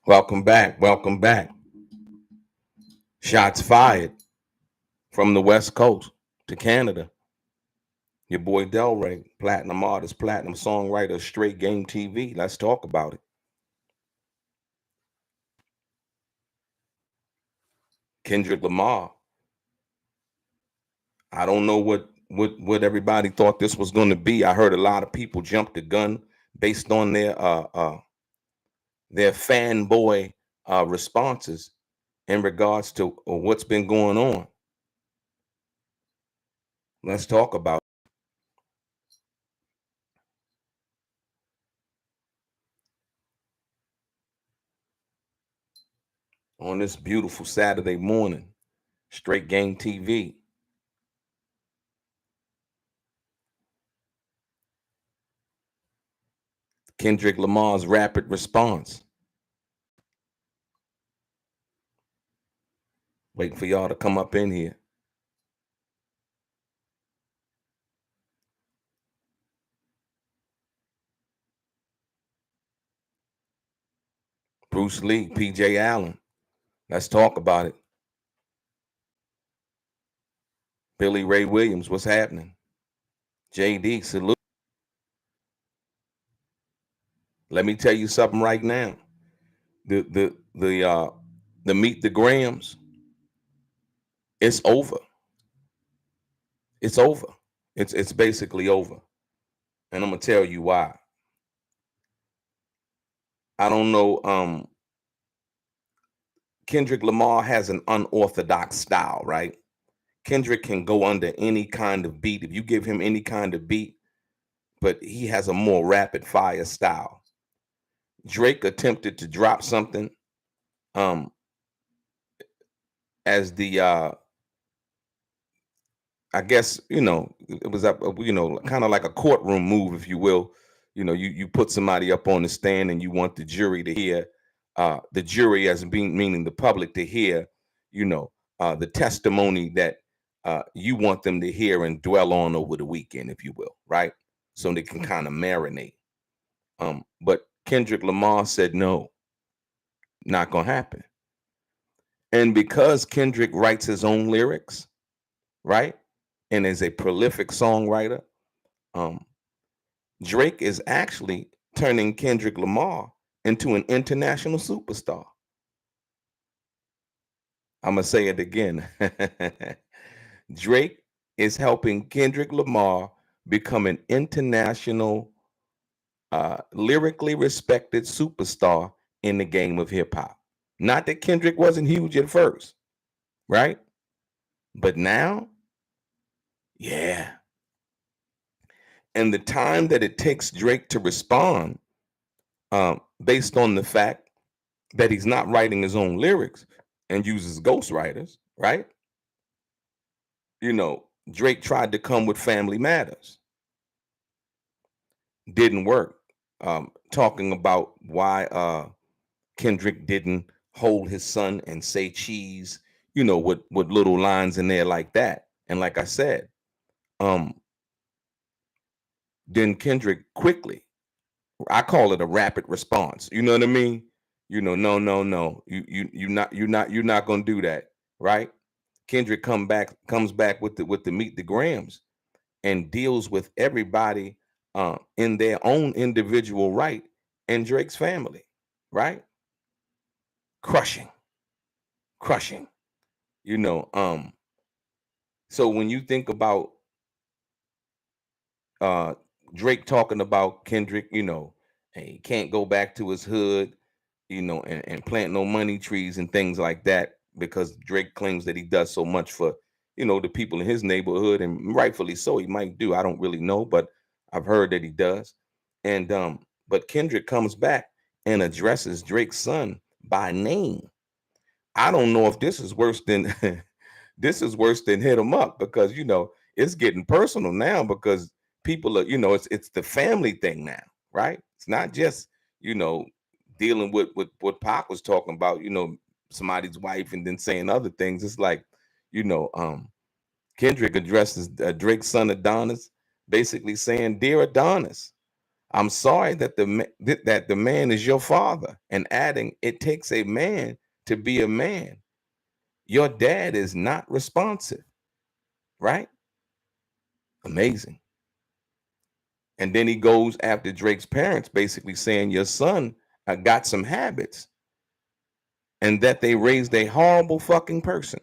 Welcome back. Welcome back. Shots fired from the West Coast to Canada. Your boy DELRAY, platinum artist, platinum songwriter, Straight Game TV. Let's talk about it. Kendrick Lamar. I don't know what everybody thought this was going to be. I heard a lot of people jump the gun based on their fanboy responses in regards to what's been going on. Let's talk about it. On this beautiful Saturday morning. Straight Game TV. Kendrick Lamar's rapid response. Waiting for y'all to come up in here. Bruce Lee, PJ Allen. Let's talk about it. Billy Ray Williams, what's happening? JD, salute. Let me tell you something right now. The Meet the Grams, it's over. It's over. It's basically over. And I'm gonna tell you why. I don't know. Kendrick Lamar has an unorthodox style, right? Kendrick can go under any kind of beat. If you give him any kind of beat, but he has a more rapid fire style. Drake attempted to drop something as the I guess, it was up, kind of like a courtroom move, if you will. You put somebody up on the stand and you want the jury to hear, the jury as being meaning the public to hear, the testimony that you want them to hear and dwell on over the weekend, if you will, right? So they can kind of marinate. But Kendrick Lamar said no, not gonna happen. And because Kendrick writes his own lyrics, right, and is a prolific songwriter, Drake is actually turning Kendrick Lamar into an international superstar. I'm gonna say it again. Drake is helping Kendrick Lamar become an international, lyrically respected superstar in the game of hip hop. Not that Kendrick wasn't huge at first, right? But now, yeah. And the time that it takes Drake to respond, based on the fact that he's not writing his own lyrics and uses ghostwriters, right? Drake tried to come with Family Matters. Didn't work. Talking about why Kendrick didn't hold his son and say cheese, with little lines in there like that. And like I said, then Kendrick quickly, I call it a rapid response. You know what I mean? No. You're not gonna do that, right? Kendrick comes back with the Meet the Grams and deals with everybody in their own individual right and Drake's family, right? Crushing. You know, so when you think about Drake talking about Kendrick, hey, he can't go back to his hood, and plant no money trees and things like that because Drake claims that he does so much for, the people in his neighborhood, and rightfully so. He might do. I don't really know, but I've heard that he does. And but Kendrick comes back and addresses Drake's son by name. I don't know if this is worse than this is worse than hit him up, because it's getting personal now, because people are, it's the family thing now, right? It's not just, dealing with what Pac was talking about, somebody's wife and then saying other things. It's like, you know, um, Kendrick addresses Drake's son Adonis, basically saying, "Dear Adonis, I'm sorry that that the man is your father, and adding, it takes a man to be a man. Your dad is not responsive, right? Amazing. And then he goes after Drake's parents, basically saying your son got some habits and that they raised a horrible fucking person.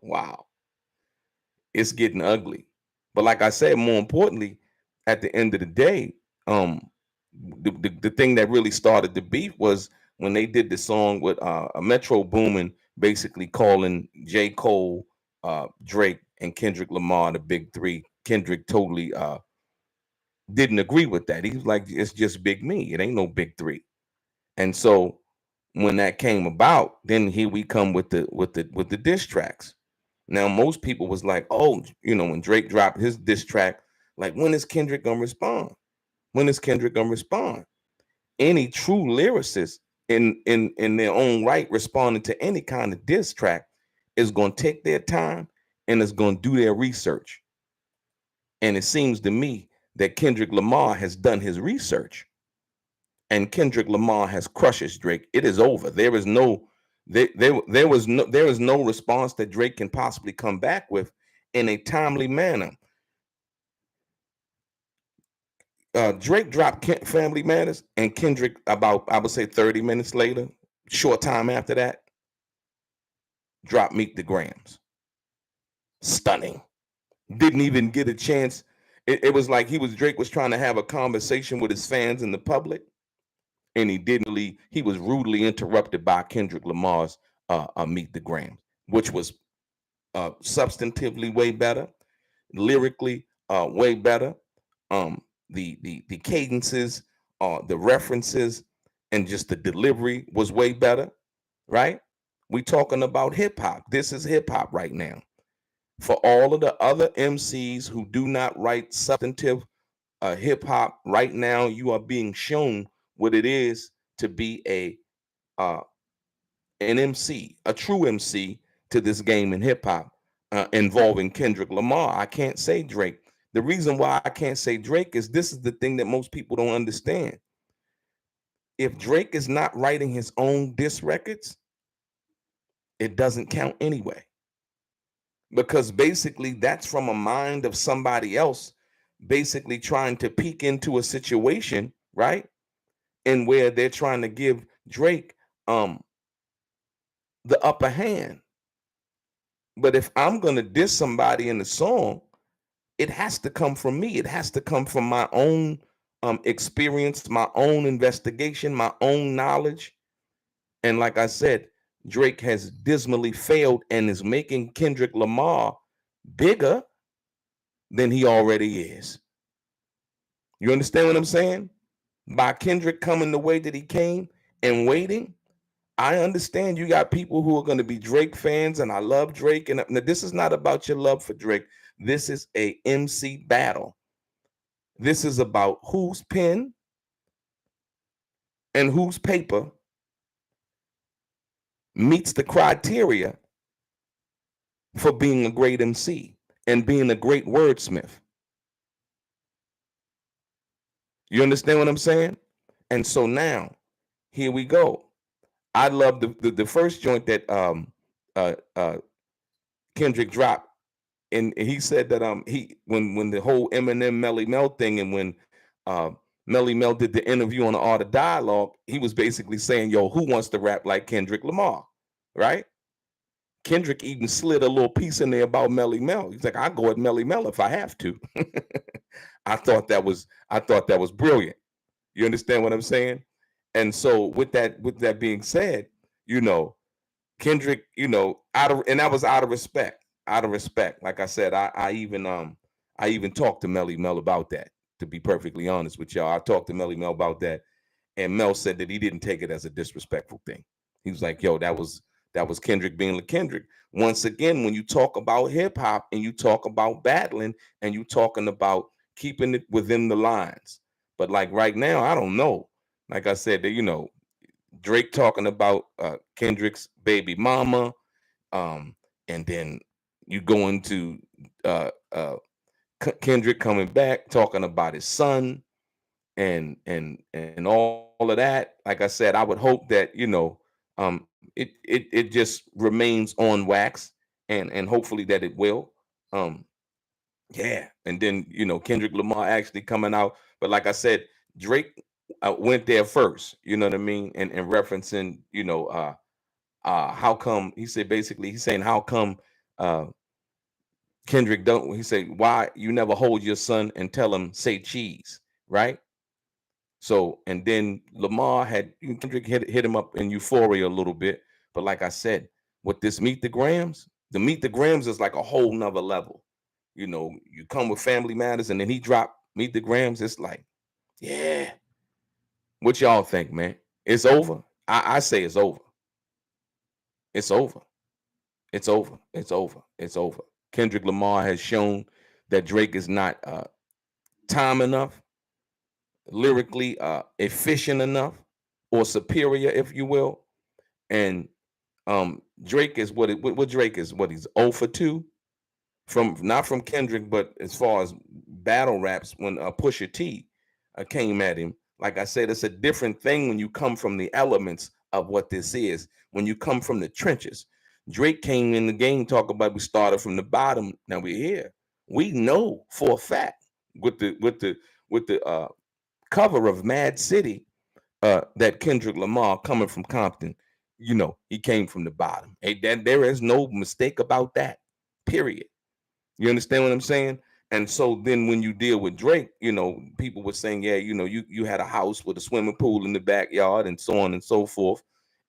Wow. It's getting ugly. But like I said, more importantly, at the end of the day, the thing that really started the beef was when they did the song with a Metro Boomin, basically calling J. Cole, Drake, and Kendrick Lamar the big three. Kendrick totally didn't agree with that. He was like, it's just Big Me. It ain't no big three. And so when that came about, then here we come with the diss tracks. Now most people was like, oh, when Drake dropped his diss track, like, when is Kendrick gonna respond? When is Kendrick gonna respond? Any true lyricist in their own right responding to any kind of diss track is gonna take their time and is gonna do their research. And it seems to me that Kendrick Lamar has done his research, and Kendrick Lamar has crushed Drake. It is over. There is no there is no response that Drake can possibly come back with in a timely manner. Drake dropped Family Matters, and Kendrick about, I would say, 30 minutes later, short time after that, dropped Meet the Grams. Stunning. Didn't even get a chance. It was like Drake was trying to have a conversation with his fans in the public, and he didn't really. He was rudely interrupted by Kendrick Lamar's Meet the Grams, which was substantively way better, lyrically way better. The cadences, the references, and just the delivery was way better, right? We talking about hip hop. This is hip hop right now. For all of the other MCs who do not write substantive hip hop right now, you are being shown what it is to be an MC, a true MC to this game in hip hop, involving Kendrick Lamar. I can't say Drake. The reason why I can't say Drake is this is the thing that most people don't understand. If Drake is not writing his own diss records, it doesn't count anyway. Because basically that's from a mind of somebody else, basically trying to peek into a situation, right? And where they're trying to give Drake the upper hand. But if I'm gonna diss somebody in the song, it has to come from me. It has to come from my own experience, my own investigation, my own knowledge. And like I said, Drake has dismally failed and is making Kendrick Lamar bigger than he already is. You understand what I'm saying? By Kendrick coming the way that he came and waiting, I understand you got people who are going to be Drake fans, and I love Drake. And now, this is not about your love for Drake. This is a MC battle. This is about whose pen and whose paper meets the criteria for being a great MC and being a great wordsmith. You understand what I'm saying? And so now, here we go. I love the first joint that Kendrick dropped, and he said that he when the whole Eminem Melly Mel thing, and when Melly Mel did the interview on the Art of Dialogue, he was basically saying, yo, who wants to rap like Kendrick Lamar, right? Kendrick even slid a little piece in there about Melly Mel. He's like, I'll go at Melly Mel if I have to. I thought that was brilliant. You understand what I'm saying? And so with that being said, Kendrick, and that was out of respect. Out of respect. Like I said, I even talked to Melly Mel about that, to be perfectly honest with y'all. I talked to Melly Mel about that, and Mel said that he didn't take it as a disrespectful thing. He was like, yo, that was Kendrick being Kendrick. Once again, when you talk about hip hop and you talk about battling and you talking about keeping it within the lines. But like right now, I don't know. Like I said, Drake talking about Kendrick's baby mama, and then you go into Kendrick coming back talking about his son, and all of that. Like I said, I would hope that, it just remains on wax, and hopefully that it will. Um, yeah, and then Kendrick Lamar actually coming out, but like I said, Drake went there first. You know what I mean, and referencing, how come he said, basically he's saying, how come uh Kendrick don't, he said, why you never hold your son and tell him say cheese, right? So, and then Lamar had Kendrick hit him up in Euphoria a little bit, but like I said, with this Meet the Grams, the Meet the Grams is like a whole nother level. You come with Family Matters, and then he dropped Meet the Grams. It's like, yeah. What y'all think, man? It's over. I say it's over. It's over. It's over. It's over. It's over. Kendrick Lamar has shown that Drake is not time enough, lyrically efficient enough, or superior, if you will. And Drake is what Drake is, what he's 0 for 2 from, not from Kendrick, but as far as battle raps, when Pusha T came at him. Like I said, it's a different thing when you come from the elements of what this is. When you come from the trenches, Drake came in the game talking about, we started from the bottom. Now we're here. We know for a fact with the cover of Mad City, that Kendrick Lamar, coming from Compton, he came from the bottom. Hey, there is no mistake about that. Period. You understand what I'm saying? And so then when you deal with Drake, people were saying, yeah, you had a house with a swimming pool in the backyard and so on and so forth.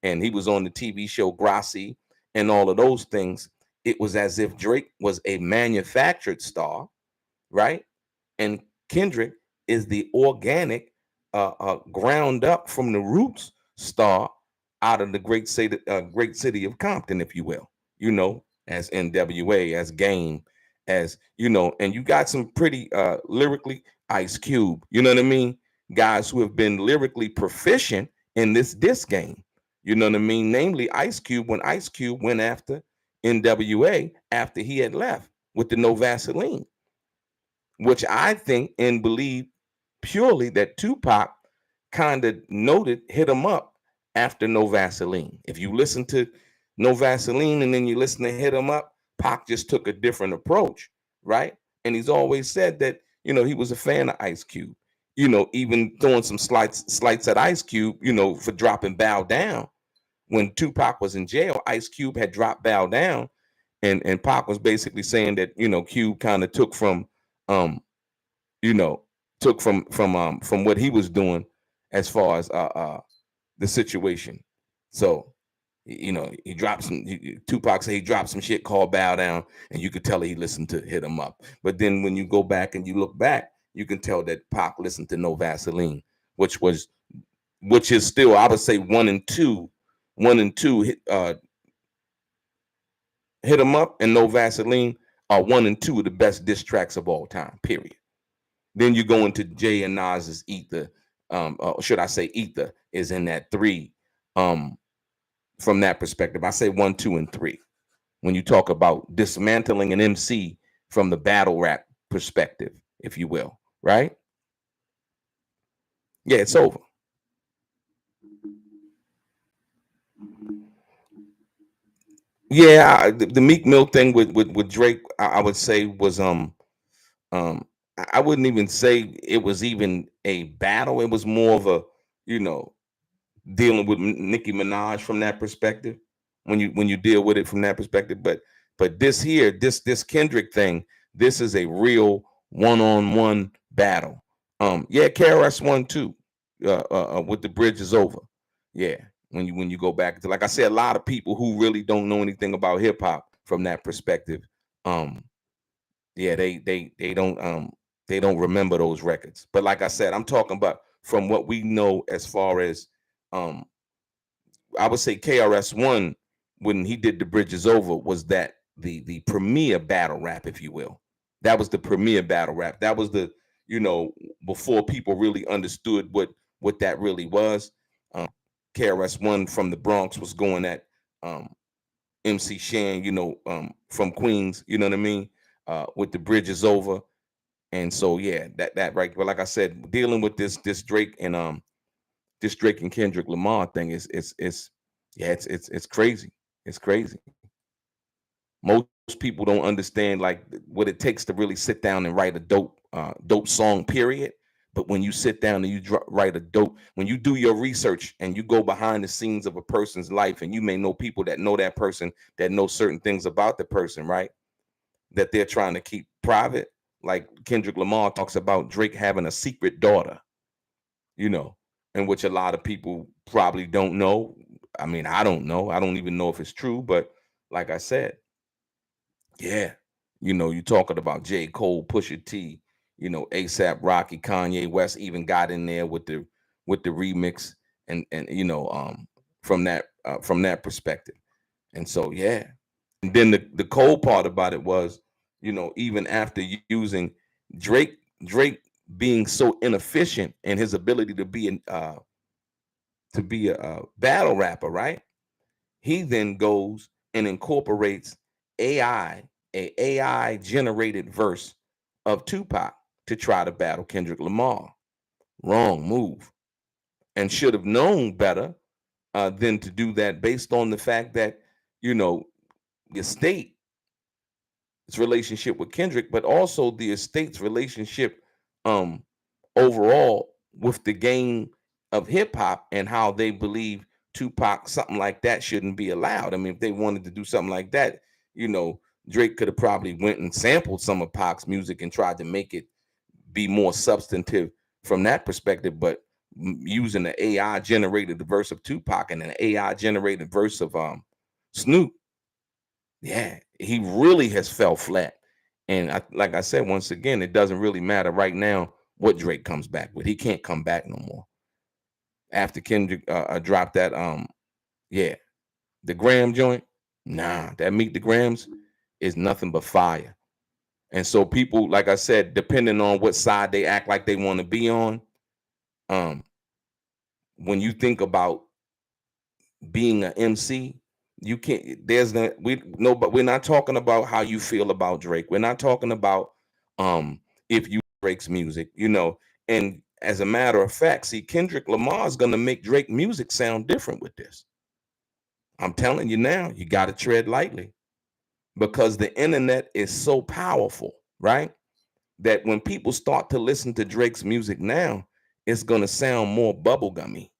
And he was on the TV show Grassy and all of those things. It was as if Drake was a manufactured star, right? And Kendrick is the organic, ground up from the roots star out of the great city of Compton, if you will. As NWA, as Game, as and you got some pretty lyrically, Ice Cube. You know what I mean? Guys who have been lyrically proficient in this disc game. You know what I mean? Namely Ice Cube, when Ice Cube went after NWA after he had left with the No Vaseline, which I think and believe purely that Tupac kind of noted, hit him up after No Vaseline. If you listen to No Vaseline and then you listen to Hit Him Up, Pac just took a different approach, right? And he's always said that, he was a fan of Ice Cube, even throwing some slights at Ice Cube, for dropping Bow Down. When Tupac was in jail, Ice Cube had dropped Bow Down, and Pac was basically saying that, Cube kind of took from um you know from what he was doing as far as the situation. So he dropped Tupac said he dropped some shit called Bow Down, and you could tell he listened to Hit 'Em Up. But then when you go back and you look back, you can tell that Pac listened to No Vaseline, which is still, I would say, one and two Hit 'Em Up and No Vaseline are one and two of the best diss tracks of all time, period. Then you go into Jay and Nas's Ether, or should I say Ether is in that three. From that perspective, I say 1, 2, and 3. When you talk about dismantling an MC from the battle rap perspective, if you will, right? Yeah, it's over. Yeah, the Meek Mill thing with Drake, I would say was I wouldn't even say it was even a battle. It was more of a, you know dealing with Nicki Minaj from that perspective. When you deal with it from that perspective, but this Kendrick thing, this is a real one-on-one battle. Yeah, KRS One too, with the bridge is over. Yeah, when you go back to, like I said, a lot of people who really don't know anything about hip hop from that perspective, um, yeah, they don't remember those records. But like I said, I'm talking about from what we know as far as um I would say KRS One, when he did the Bridges Over, was that the premier battle rap, if you will. That was the premier battle rap. That was the, before people really understood what that really was. Um, KRS One from the Bronx was going at um, MC Shan, from Queens. You know what I mean? With the Bridges Over, And so yeah, that right. But like I said, dealing with this Drake and this Drake and Kendrick Lamar thing is yeah, it's crazy. It's crazy. Most people don't understand like what it takes to really sit down and write a dope song, period. But when you sit down and you write a dope, when you do your research and you go behind the scenes of a person's life, and you may know people that know that person, that know certain things about the person, right? That they're trying to keep private. Like Kendrick Lamar talks about Drake having a secret daughter, you know, and which a lot of people probably don't know. I mean, I don't know. I don't even know if it's true, but like I said, yeah, you talking about J. Cole, Pusha T, ASAP Rocky, Kanye West even got in there with the remix, and from that perspective. And so yeah. And then the cold part about it was, even after using Drake being so inefficient in his ability to be a battle rapper, right? He then goes and incorporates AI, a AI generated verse of Tupac to try to battle Kendrick Lamar. Wrong move, and should have known better than to do that, based on the fact that you know the estate's relationship with Kendrick, but also the estate's relationship um overall with the game of hip hop, and how they believe Tupac, something like that shouldn't be allowed. I mean, if they wanted to do something like that, you know, Drake could have probably went and sampled some of Pac's music and tried to make it be more substantive from that perspective. But using the AI generated verse of Tupac and an AI generated verse of Snoop, yeah, he really has fell flat. And like I said, once again, it doesn't really matter right now what Drake comes back with. He can't come back no more after Kendrick dropped that. Yeah, the Graham joint. Nah, that Meet the Grams is nothing but fire. And so people, like I said, depending on what side they act like they want to be on, um, when you think about being an MC, you can't. There's no we no, but we're not talking about how you feel about Drake. We're not talking about if you Drake's music, And as a matter of fact, see, Kendrick Lamar is gonna make Drake music sound different with this. I'm telling you now, you got to tread lightly, because the internet is so powerful, right? That when people start to listen to Drake's music now, it's gonna sound more bubblegummy,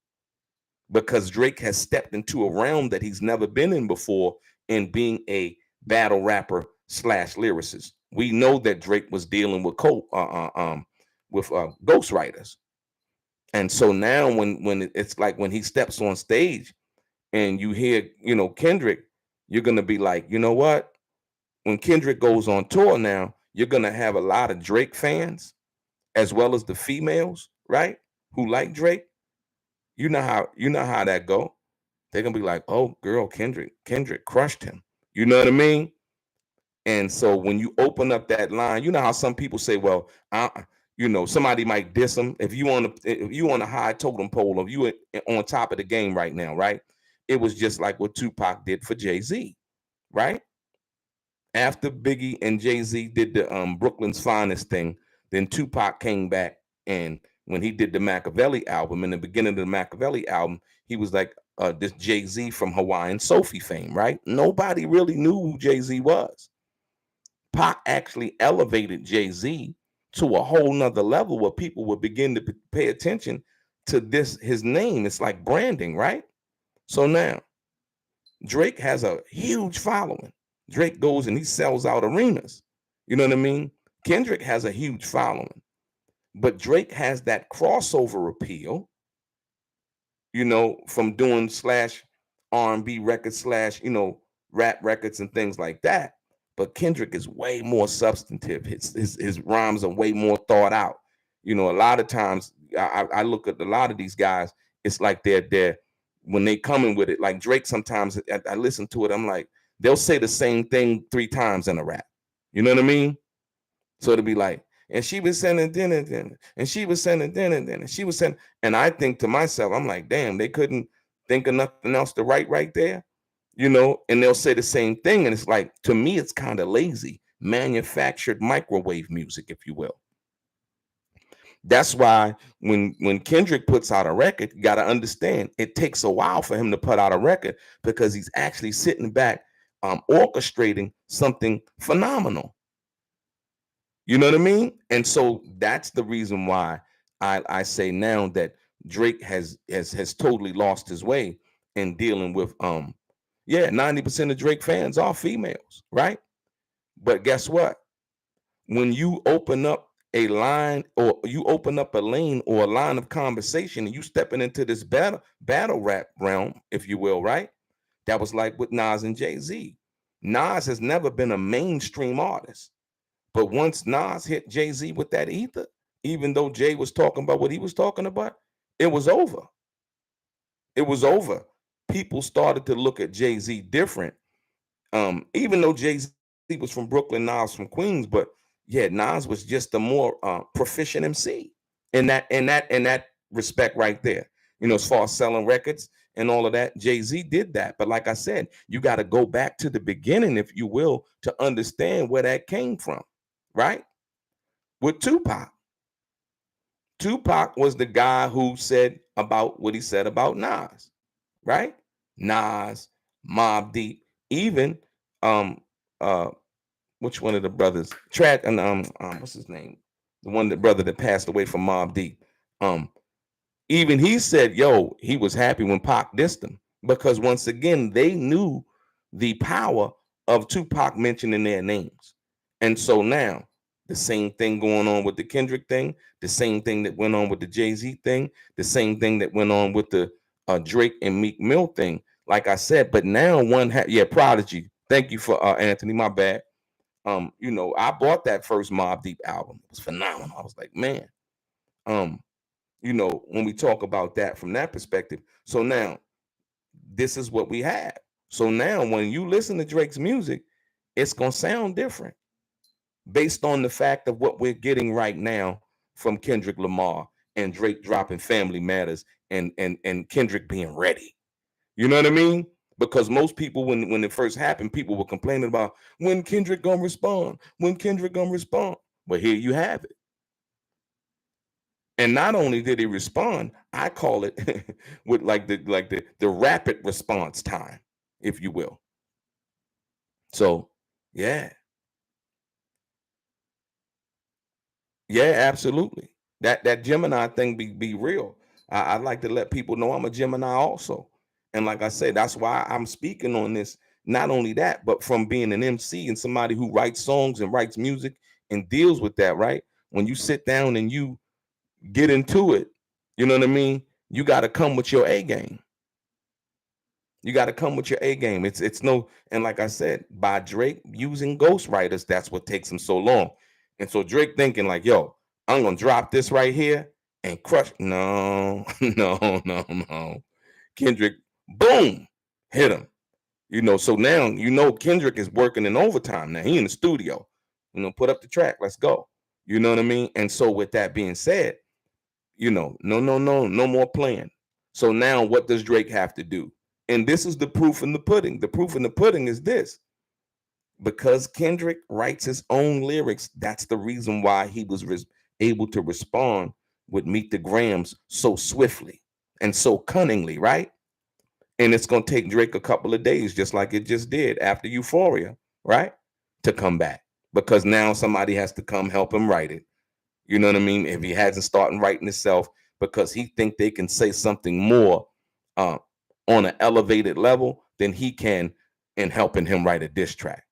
because Drake has stepped into a realm that he's never been in before, in being a battle rapper slash lyricist. We know that Drake was dealing with ghostwriters, and so now when it's like when he steps on stage and you hear Kendrick, you're gonna be like, you know what? When Kendrick goes on tour now, you're gonna have a lot of Drake fans as well as the females, right? Who like Drake. You know how that go. They're gonna be like, oh girl, Kendrick crushed him. You know what I mean? And so when you open up that line, you know how some people say, well, somebody might diss them. If you on a high totem pole, or you on top of the game right now, right? It was just like what Tupac did for Jay-Z, right? After Biggie and Jay-Z did the Brooklyn's Finest thing, then Tupac came back, and when he did the Machiavelli album, in the beginning of the Machiavelli album, he was like this Jay-Z from Hawaiian Sophie fame, right? Nobody really knew who Jay-Z was. Pac actually elevated Jay-Z to a whole nother level where people would begin to pay attention to his name. It's like branding, right? So now Drake has a huge following. Drake goes and he sells out arenas. You know what I mean? Kendrick has a huge following, but Drake has that crossover appeal, from doing slash R&B records slash, rap records and things like that. But Kendrick is way more substantive. His rhymes are way more thought out. A lot of times I look at a lot of these guys, it's like they're when they coming with it, like Drake, sometimes I listen to it, I'm like, they'll say the same thing 3 times in a rap. You know what I mean? So it'll be like, and she was sending dinner, and she was sending dinner, and she was sending, and I think to myself, I'm like, damn, they couldn't think of nothing else to write right there, and they'll say the same thing. And it's like, to me, it's kind of lazy, manufactured microwave music, if you will. That's why when Kendrick puts out a record, you got to understand it takes a while for him to put out a record because he's actually sitting back, orchestrating something phenomenal. You know what I mean? And so that's the reason why I say now that Drake has totally lost his way in dealing with yeah, 90% of Drake fans are females, right? But guess what? When you open up a line or you open up a lane or a line of conversation and you stepping into this battle rap realm, if you will, right? That was like with Nas and Jay-Z. Nas has never been a mainstream artist. But once Nas hit Jay-Z with that ether, even though Jay was talking about what he was talking about, it was over. It was over. People started to look at Jay-Z different. Even though Jay-Z was from Brooklyn, Nas from Queens, but yeah, Nas was just a more proficient MC in that respect right there. You know, as far as selling records and all of that, Jay-Z did that. But like I said, you got to go back to the beginning, if you will, to understand where that came from, right? With Tupac. Tupac was the guy who said about what he said about Nas, right? Nas, Mobb Deep, even um uh which one of the brothers? Track and what's his name? The one that brother that passed away from Mobb Deep. Um Even he said, yo, he was happy when Pac dissed him because once again, they knew the power of Tupac mentioning their names. And so now, the same thing going on with the Kendrick thing, the same thing that went on with the Jay-Z thing, the same thing that went on with the Drake and Meek Mill thing. Like I said, but now yeah, Prodigy. Thank you for Anthony, my bad. You know, I bought that first Mobb Deep album. It was phenomenal. I was like, man. Um, you know, when we talk about that from that perspective. So now this is what we have. So now when you listen to Drake's music, it's going to sound different based on the fact of what we're getting right now from Kendrick Lamar and Drake dropping Family Matters and Kendrick being ready. You know what I mean? Because most people, when it first happened, people were complaining about when Kendrick gonna respond, when Kendrick gonna respond. But here you have it. And not only did he respond, I call it with like the rapid response time, if you will. So yeah, yeah, absolutely. That Gemini thing be real. I like to let people know I'm a Gemini also. And like I said, that's why I'm speaking on this. Not only that, but from being an MC and somebody who writes songs and writes music and deals with that, right? When you sit down and you get into it, you know what I mean? You got to come with your A game. You got to come with your A game. It's no, and like I said, by Drake using ghostwriters, that's what takes him so long. And so Drake thinking like, yo, I'm gonna drop this right here and crush. No, no. Kendrick, boom, hit him. You know, so now you know Kendrick is working in overtime. Now he in the studio. You know, put up the track, let's go. You know what I mean? And so with that being said, you know, no more playing. So now what does Drake have to do? And this is the proof in the pudding. The proof in the pudding is this. Because Kendrick writes his own lyrics, that's the reason why he was able to respond with Meet the Grams so swiftly and so cunningly, right? And it's going to take Drake a couple of days, just like it just did after Euphoria, right? To come back. Because now somebody has to come help him write it. You know what I mean? If he hasn't started writing himself, because he think they can say something more uh, on an elevated level than he can in helping him write a diss track.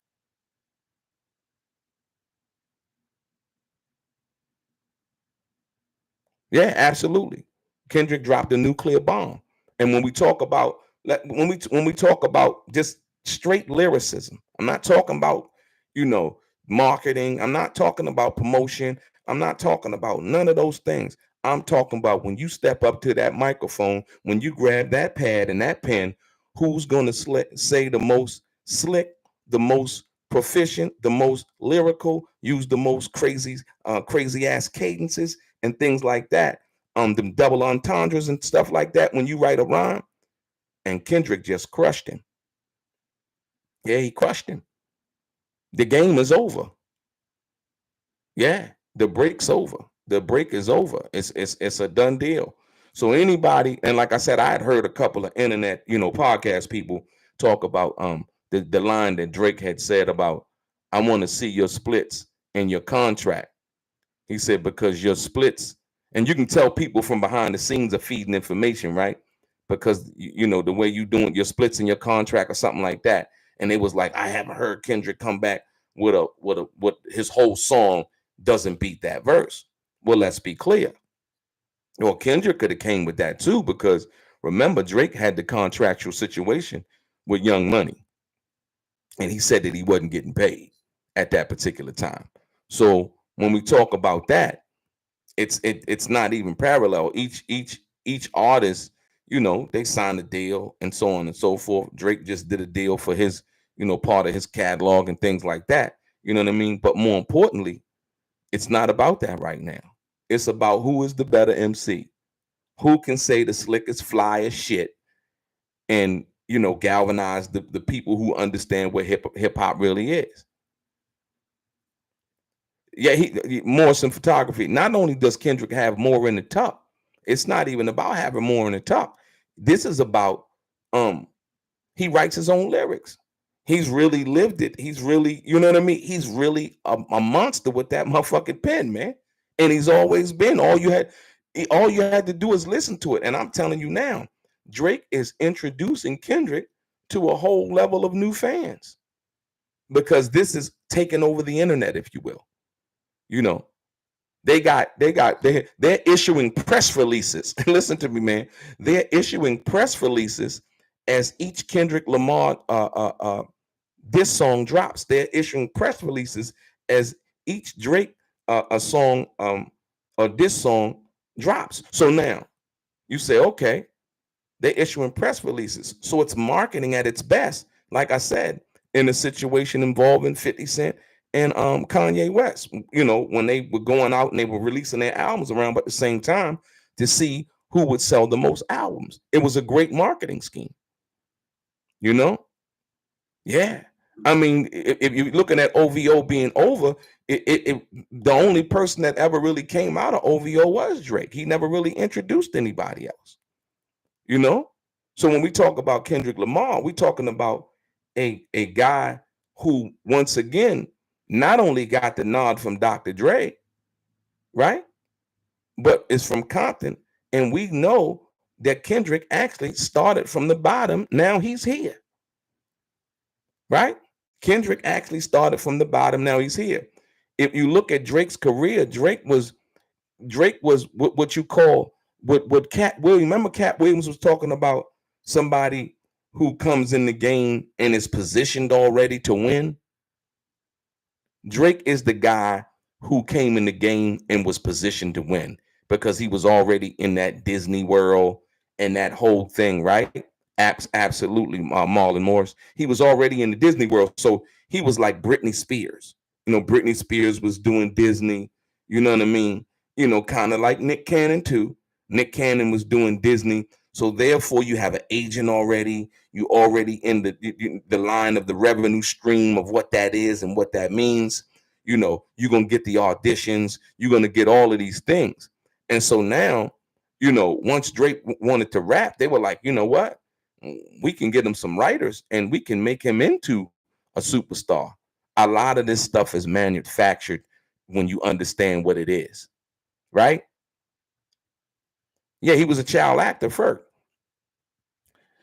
Yeah, absolutely. Kendrick dropped a nuclear bomb. And when we talk about when we talk about just straight lyricism, I'm not talking about, you know, marketing. I'm not talking about promotion. I'm not talking about none of those things. I'm talking about when you step up to that microphone, when you grab that pad and that pen, who's going to say the most slick, the most proficient, the most lyrical, use the most crazy ass cadences and things like that. The double entendres and stuff like that when you write a rhyme. And Kendrick just crushed him. Yeah, he crushed him. The game is over. Yeah, the break's over. The break is over. It's a done deal. So anybody, and like I said, I had heard a couple of internet, podcast people talk about the line that Drake had said about, I want to see your splits in your contract. He said, because your splits, and you can tell people from behind the scenes are feeding information, right? Because the way you doing your splits in your contract or something like that. And it was like, I haven't heard Kendrick come back with what his whole song doesn't beat that verse. Well, let's be clear. Well, Kendrick could have came with that too, because remember, Drake had the contractual situation with Young Money, and he said that he wasn't getting paid at that particular time. So when we talk about that, it's not even parallel. Each artist, they signed a deal and so on and so forth. Drake just did a deal for his, part of his catalog and things like that. You know what I mean? But more importantly, it's not about that right now. It's about who is the better MC, who can say the slickest, flyest shit, and galvanize the people who understand what hip hop really is. Yeah, he Morris in photography. Not only does Kendrick have more in the tuck, it's not even about having more in the tuck. This is about he writes his own lyrics. He's really lived it. He's really, you know what I mean? He's really a monster with that motherfucking pen, man. And he's always been. All you had to do is listen to it. And I'm telling you now, Drake is introducing Kendrick to a whole level of new fans, because this is taking over the internet, if you will. They're issuing press releases. Listen to me, man. They're issuing press releases as each Kendrick Lamar this song drops. They're issuing press releases as each Drake a song or this song drops. So now you say, okay, they're issuing press releases. So it's marketing at its best. Like I said, in a situation involving 50 Cent and Kanye West, when they were going out and they were releasing their albums around at the same time to see who would sell the most albums. It was a great marketing scheme. Yeah. I mean, if you're looking at OVO being over, the only person that ever really came out of OVO was Drake. He never really introduced anybody else. So when we talk about Kendrick Lamar, we're talking about a guy who, once again, not only got the nod from Dr. Dre, right, but is from Compton. And we know that Kendrick actually started from the bottom. Now he's here, right? Kendrick actually started from the bottom. Now he's here. If you look at Drake's career, Drake was what you call what Cat Williams. Remember, Cat Williams was talking about somebody who comes in the game and is positioned already to win. Drake is the guy who came in the game and was positioned to win, because he was already in that Disney world and that whole thing, right? Absolutely, Marlon Morris. He was already in the Disney world, so he was like Britney Spears. Britney Spears was doing Disney. You know what I mean? Kind of like Nick Cannon too. Nick Cannon was doing Disney. So therefore, you have an agent already. You already in the line of the revenue stream of what that is and what that means. You're going to get the auditions. You're going to get all of these things. And so now, once Drake wanted to rap, they were like, you know what? We can get him some writers and we can make him into a superstar. A lot of this stuff is manufactured when you understand what it is, right? Yeah, he was a child actor first.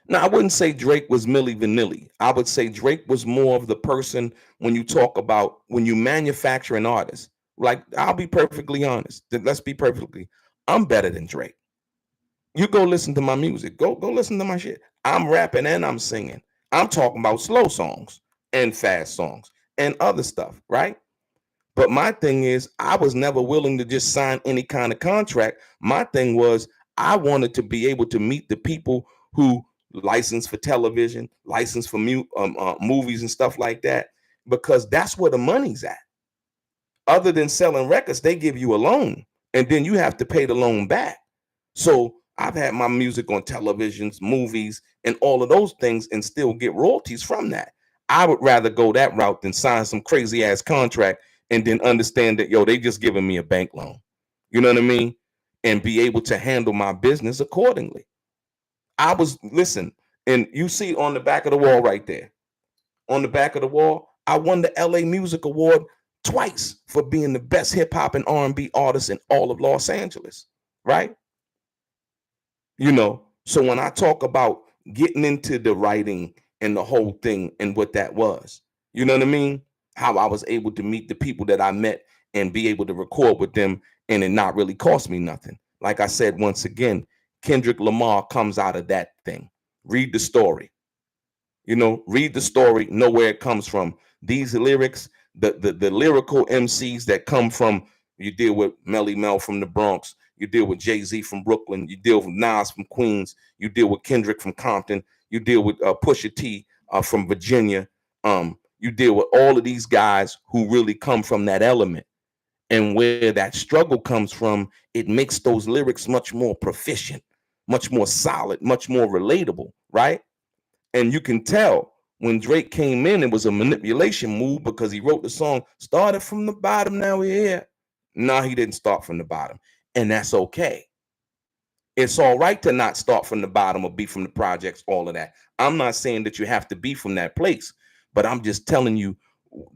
Now, I wouldn't say Drake was Milli Vanilli. I would say Drake was more of the person when you talk about when you manufacture an artist. Like, I'll be perfectly honest. Let's be perfectly. I'm better than Drake. You go listen to my music. Go listen to my shit. I'm rapping and I'm singing. I'm talking about slow songs and fast songs and other stuff, right? But my thing is, I was never willing to just sign any kind of contract. My thing was, I wanted to be able to meet the people who license for television, license for movies and stuff like that, because that's where the money's at. Other than selling records, they give you a loan, and then you have to pay the loan back. So I've had my music on televisions, movies, and all of those things and still get royalties from that. I would rather go that route than sign some crazy ass contract and then understand that, they just giving me a bank loan. You know what I mean? And be able to handle my business accordingly. Listen, and you see on the back of the wall right there, on the back of the wall, I won the LA Music Award twice for being the best hip hop and R&B artist in all of Los Angeles, right? You know, so when I talk about getting into the writing and the whole thing and what that was, you know what I mean? How I was able to meet the people that I met and be able to record with them and it not really cost me nothing. Like I said, once again, Kendrick Lamar comes out of that thing. Read the story. You know, read the story, know where it comes from. These lyrics, the lyrical MCs that come from, you deal with Melly Mel from the Bronx, you deal with Jay-Z from Brooklyn, you deal with Nas from Queens, you deal with Kendrick from Compton, you deal with Pusha T from Virginia. You deal with all of these guys who really come from that element. And where that struggle comes from, it makes those lyrics much more proficient, much more solid, much more relatable, right? And you can tell when Drake came in, it was a manipulation move because he wrote the song, started from the bottom, now we're here. No, he didn't start from the bottom. And that's okay. It's all right to not start from the bottom or be from the projects, all of that. I'm not saying that you have to be from that place, but I'm just telling you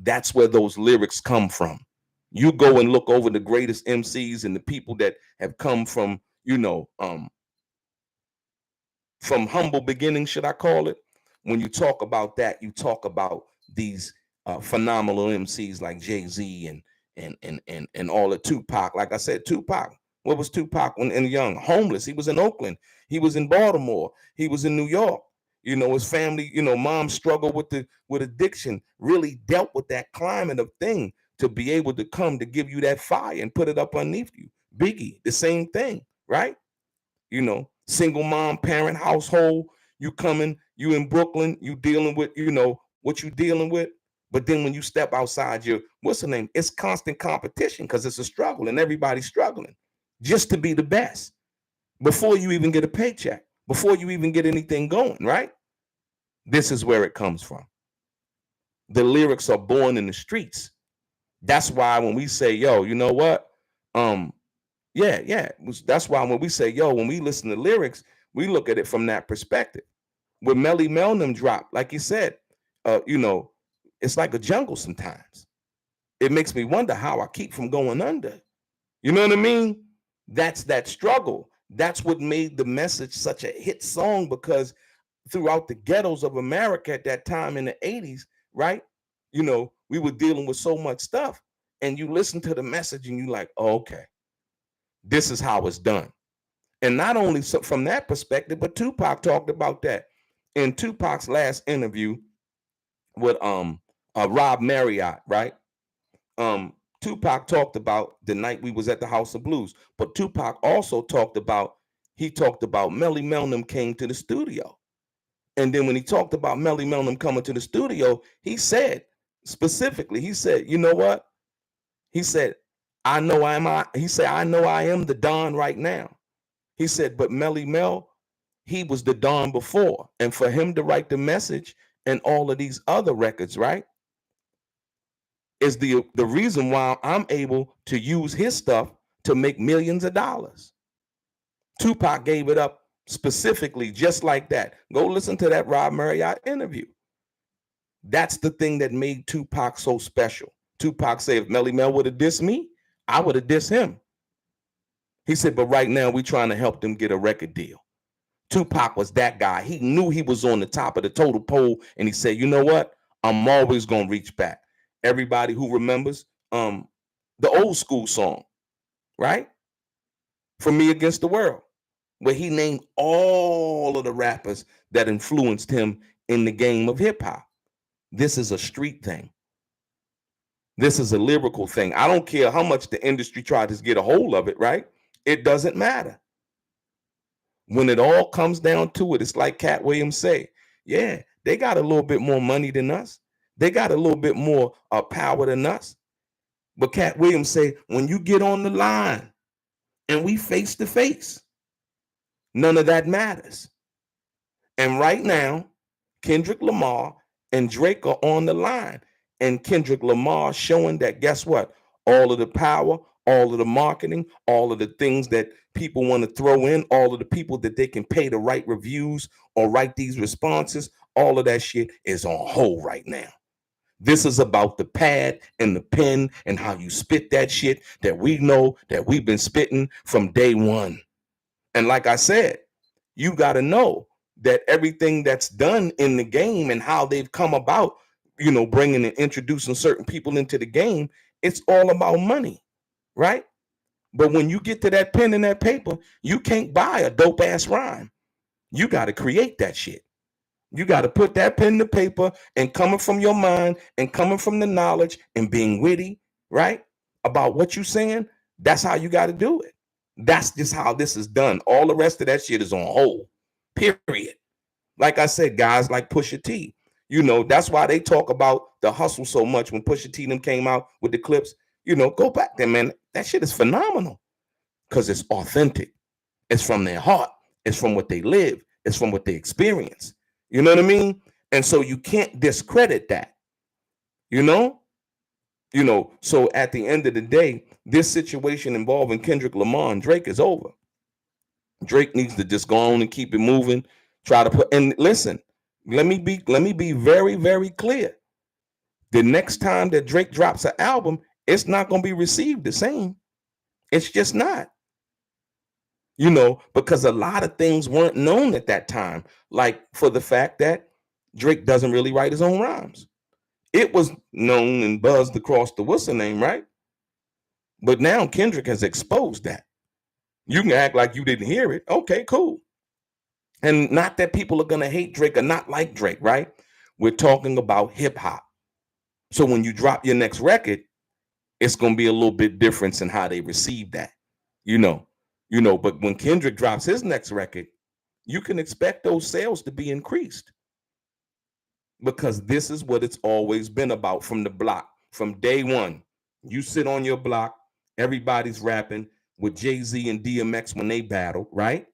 that's where those lyrics come from. You go and look over the greatest MCs and the people that have come from, from humble beginnings, should I call it? When you talk about that, you talk about these phenomenal MCs like Jay-Z and all of Tupac. Like I said, Tupac. What was Tupac when young? Homeless. He was in Oakland. He was in Baltimore. He was in New York. You know, his family, mom struggled with addiction, really dealt with that climate of thing to be able to come to give you that fire and put it up underneath you. Biggie, the same thing, right? Single mom, parent household, you coming, you in Brooklyn, you dealing with, what you dealing with. But then when you step outside your, what's the name? It's constant competition because it's a struggle and everybody's struggling just to be the best before you even get a paycheck, before you even get anything going, right? This is where it comes from. The lyrics are born in the streets. That's why when we say, yo, you know what? Yeah. That's why when we say, yo, when we listen to lyrics, we look at it from that perspective. When Melly Mel them drop, like you said, it's like a jungle sometimes. It makes me wonder how I keep from going under. You know what I mean? That's that struggle. That's what made the message such a hit song, because throughout the ghettos of America at that time in the 80s, right? We were dealing with so much stuff. And you listen to the message and you like, oh, okay, this is how it's done. And not only from that perspective, but Tupac talked about that in Tupac's last interview with Rob Marriott, right? Tupac talked about the night we was at the House of Blues, but Tupac also talked about Melly Mel came to the studio. And then when he talked about Melly Mel coming to the studio, he said specifically, he said, you know what? He said, I know I am the Don right now. He said, but Melly Mel, he was the Don before. And for him to write the message and all of these other records, right, is the reason why I'm able to use his stuff to make millions of dollars. Tupac gave it up specifically just like that. Go listen to that Rob Marriott interview. That's the thing that made Tupac so special. Tupac said, if Melly Mel would have dissed me, I would have dissed him. He said, but right now we're trying to help them get a record deal. Tupac was that guy. He knew he was on the top of the total pole, and he said, you know what? I'm always going to reach back. Everybody who remembers the old school song, right? For Me Against the World, where he named all of the rappers that influenced him in the game of hip hop. This is a street thing. This is a lyrical thing. I don't care how much the industry tried to get a hold of it, right? It doesn't matter. When it all comes down to it, it's like Cat Williams say, yeah, they got a little bit more money than us. They got a little bit more power than us. But Cat Williams say, when you get on the line and we face to face, none of that matters. And right now, Kendrick Lamar and Drake are on the line. And Kendrick Lamar showing that, guess what? All of the power, all of the marketing, all of the things that people want to throw in, all of the people that they can pay to write reviews or write these responses, all of that shit is on hold right now. This is about the pad and the pen and how you spit that shit that we know that we've been spitting from day one. And like I said, you got to know that everything that's done in the game and how they've come about, bringing and introducing certain people into the game, it's all about money, right? But when you get to that pen and that paper, you can't buy a dope ass rhyme. You got to create that shit. You got to put that pen to paper and coming from your mind and coming from the knowledge and being witty, right? About what you're saying. That's how you got to do it. That's just how this is done. All the rest of that shit is on hold, period. Like I said, guys like Pusha T, that's why they talk about the hustle so much. When Pusha T them came out with the clips, go back there, man. That shit is phenomenal because it's authentic. It's from their heart. It's from what they live. It's from what they experience. You know what I mean? And so you can't discredit that, so at the end of the day, this situation involving Kendrick Lamar and Drake is over. Drake needs to just go on and keep it moving. Try to put, and listen, let me be very, very clear. The next time that Drake drops an album, it's not going to be received the same. It's just not. Because a lot of things weren't known at that time, like for the fact that Drake doesn't really write his own rhymes. It was known and buzzed across the what's the name, right? But now Kendrick has exposed that. You can act like you didn't hear it. Okay, cool. And not that people are going to hate Drake or not like Drake, right? We're talking about hip hop. So when you drop your next record, it's going to be a little bit different in how they receive that, but when Kendrick drops his next record, you can expect those sales to be increased because this is what it's always been about from the block, from day one. You sit on your block, everybody's rapping with Jay-Z and DMX when they battle, right?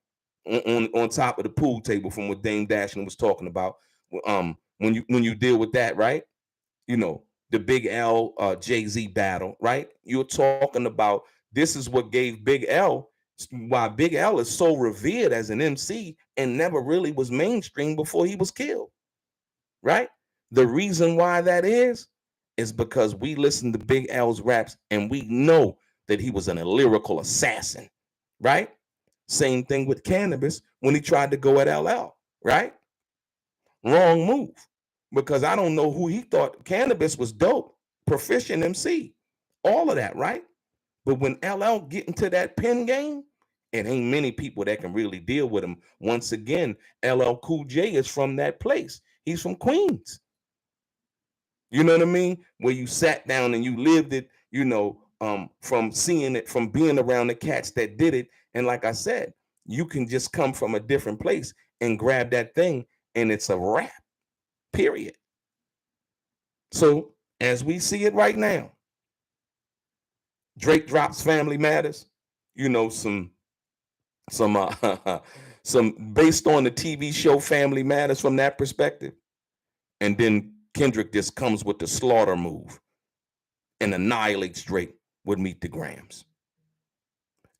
On top of the pool table from what Dame Dashing was talking about. When you deal with that, right? The Big L Jay-Z battle, right? You're talking about this is what gave Big L, why Big L is so revered as an MC and never really was mainstream before he was killed, right? The reason why that is because we listen to Big L's raps and we know that he was a lyrical assassin, right? Same thing with Cannabis when he tried to go at LL, right? Wrong move. Because I don't know who he thought. Cannabis was dope, proficient MC, all of that, right? But when LL get into that pen game, it ain't many people that can really deal with him. Once again, LL Cool J is from that place. He's from Queens. You know what I mean? Where you sat down and you lived it, from seeing it, from being around the cats that did it. And like I said, you can just come from a different place and grab that thing and it's a wrap. Period. So as we see it right now, Drake drops Family Matters, some some based on the TV show Family Matters from that perspective. And then Kendrick just comes with the slaughter move and annihilates Drake with Meet the Grams.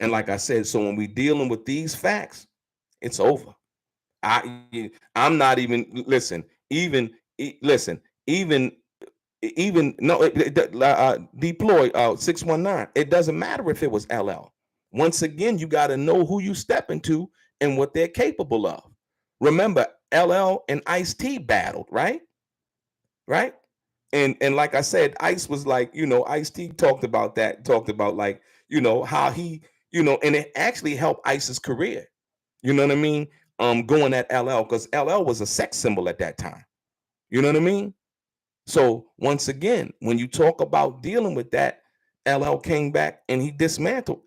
And like I said, so when we dealing with these facts, it's over. I'm not even even no deploy 619. It doesn't matter if it was LL. Once again, you got to know who you step into and what they're capable of. Remember, LL and Ice-T battled, right? And like I said, Ice was like, Ice-T talked about like, how he, and it actually helped Ice's career. You know what I mean? Going at LL because LL was a sex symbol at that time. You know what I mean? So once again, when you talk about dealing with that, LL came back and he dismantled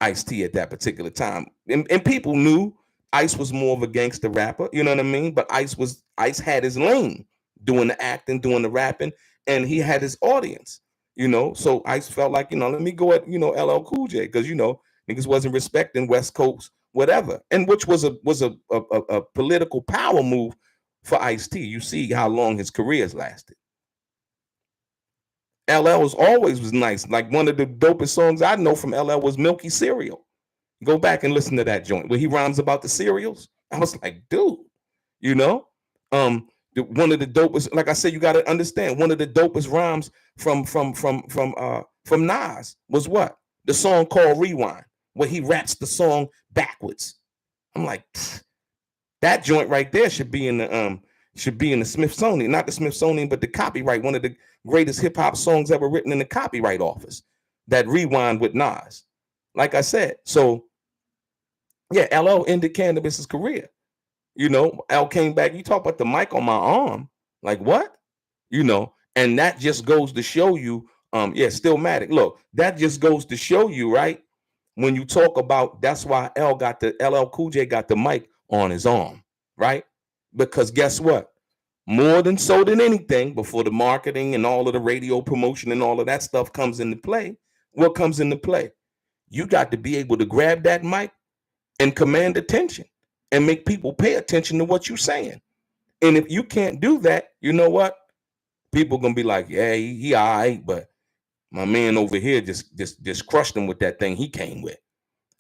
Ice-T at that particular time. And people knew Ice was more of a gangster rapper, you know what I mean? But Ice had his lane, doing the acting, doing the rapping, and he had his audience, So Ice felt like, let me go at, LL Cool J, because niggas wasn't respecting West Coast, whatever. And which was a political power move for Ice-T. You see how long his career has lasted. LL always was nice. Like one of the dopest songs I know from LL was Milky Cereal. Go back and listen to that joint where he rhymes about the cereals. I was like, dude, you know, one of the dopest. Like I said, you got to understand. One of the dopest rhymes from Nas was what? The song called Rewind, where he raps the song backwards. I'm like, that joint right there should be in the Smithsonian, not the Smithsonian, but the copyright. One of the greatest hip hop songs ever written in the copyright office. That Rewind with Nas. Like I said, so yeah, LL ended Cannabis's career. You know, L came back. You talk about the mic on my arm, like what? You know, and that just goes to show you, yeah, Stillmatic. Look, that just goes to show you, right? When you talk about, that's why LL Cool J got the mic on his arm, right? Because guess what? More than so than anything, before the marketing and all of the radio promotion and all of that stuff comes into play, what comes into play? You got to be able to grab that mic and command attention and make people pay attention to what you're saying. And if you can't do that, you know what? People gonna be like, yeah, he all right, but my man over here just crushed him with that thing he came with.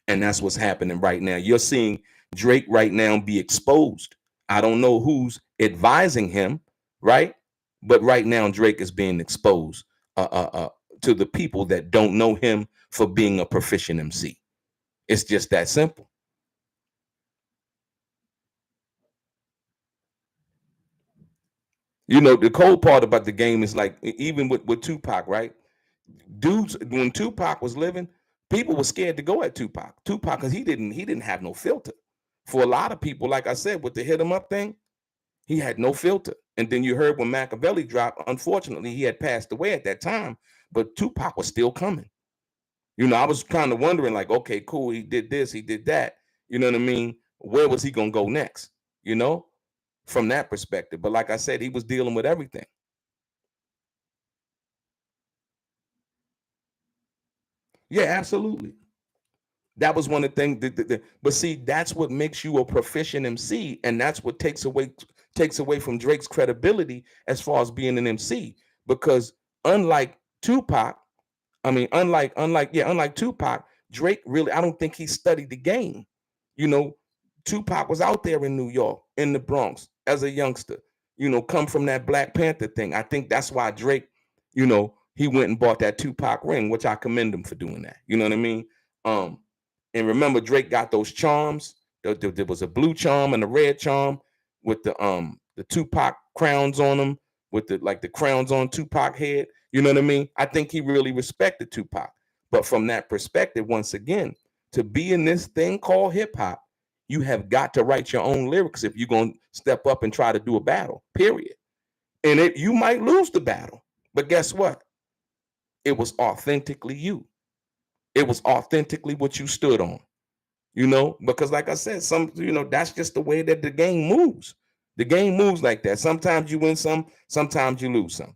And that's what's happening right now. You're seeing Drake right now be exposed. I don't know who's advising him, right? But right now Drake is being exposed to the people that don't know him for being a proficient MC. It's just that simple. You know, the cold part about the game is like, even with Tupac, right? Dudes, when Tupac was living, people were scared to go at Tupac. Because he didn't have no filter. For a lot of people, like I said, with the hit 'em up thing, he had no filter. And then you heard when Machiavelli dropped, unfortunately, he had passed away at that time, but Tupac was still coming. You know, I was kind of wondering, like, okay, cool, he did this, he did that. You know what I mean? Where was he gonna go next? You know, from that perspective. But like I said, he was dealing with everything. Yeah, absolutely. That was one of the things. But see, that's what makes you a proficient MC, and that's what takes away from Drake's credibility as far as being an MC. Because unlike Tupac, I mean, unlike Tupac, Drake really, I don't think he studied the game. You know, Tupac was out there in New York, in the Bronx, as a youngster. You know, come from that Black Panther thing. I think that's why Drake, you know, he went and bought that Tupac ring, which I commend him for doing that. You know what I mean? Um, and remember, Drake got those charms. There was a blue charm and a red charm with the Tupac crowns on them, with the crowns on Tupac head. You know what I mean? I think he really respected Tupac. But from that perspective, once again, to be in this thing called hip hop, you have got to write your own lyrics if you're gonna step up and try to do a battle. Period. And you might lose the battle, but guess what? It was authentically you. It was authentically what you stood on. You know, because like I said, that's just the way that the game moves. The game moves like that. Sometimes you win some, sometimes you lose some.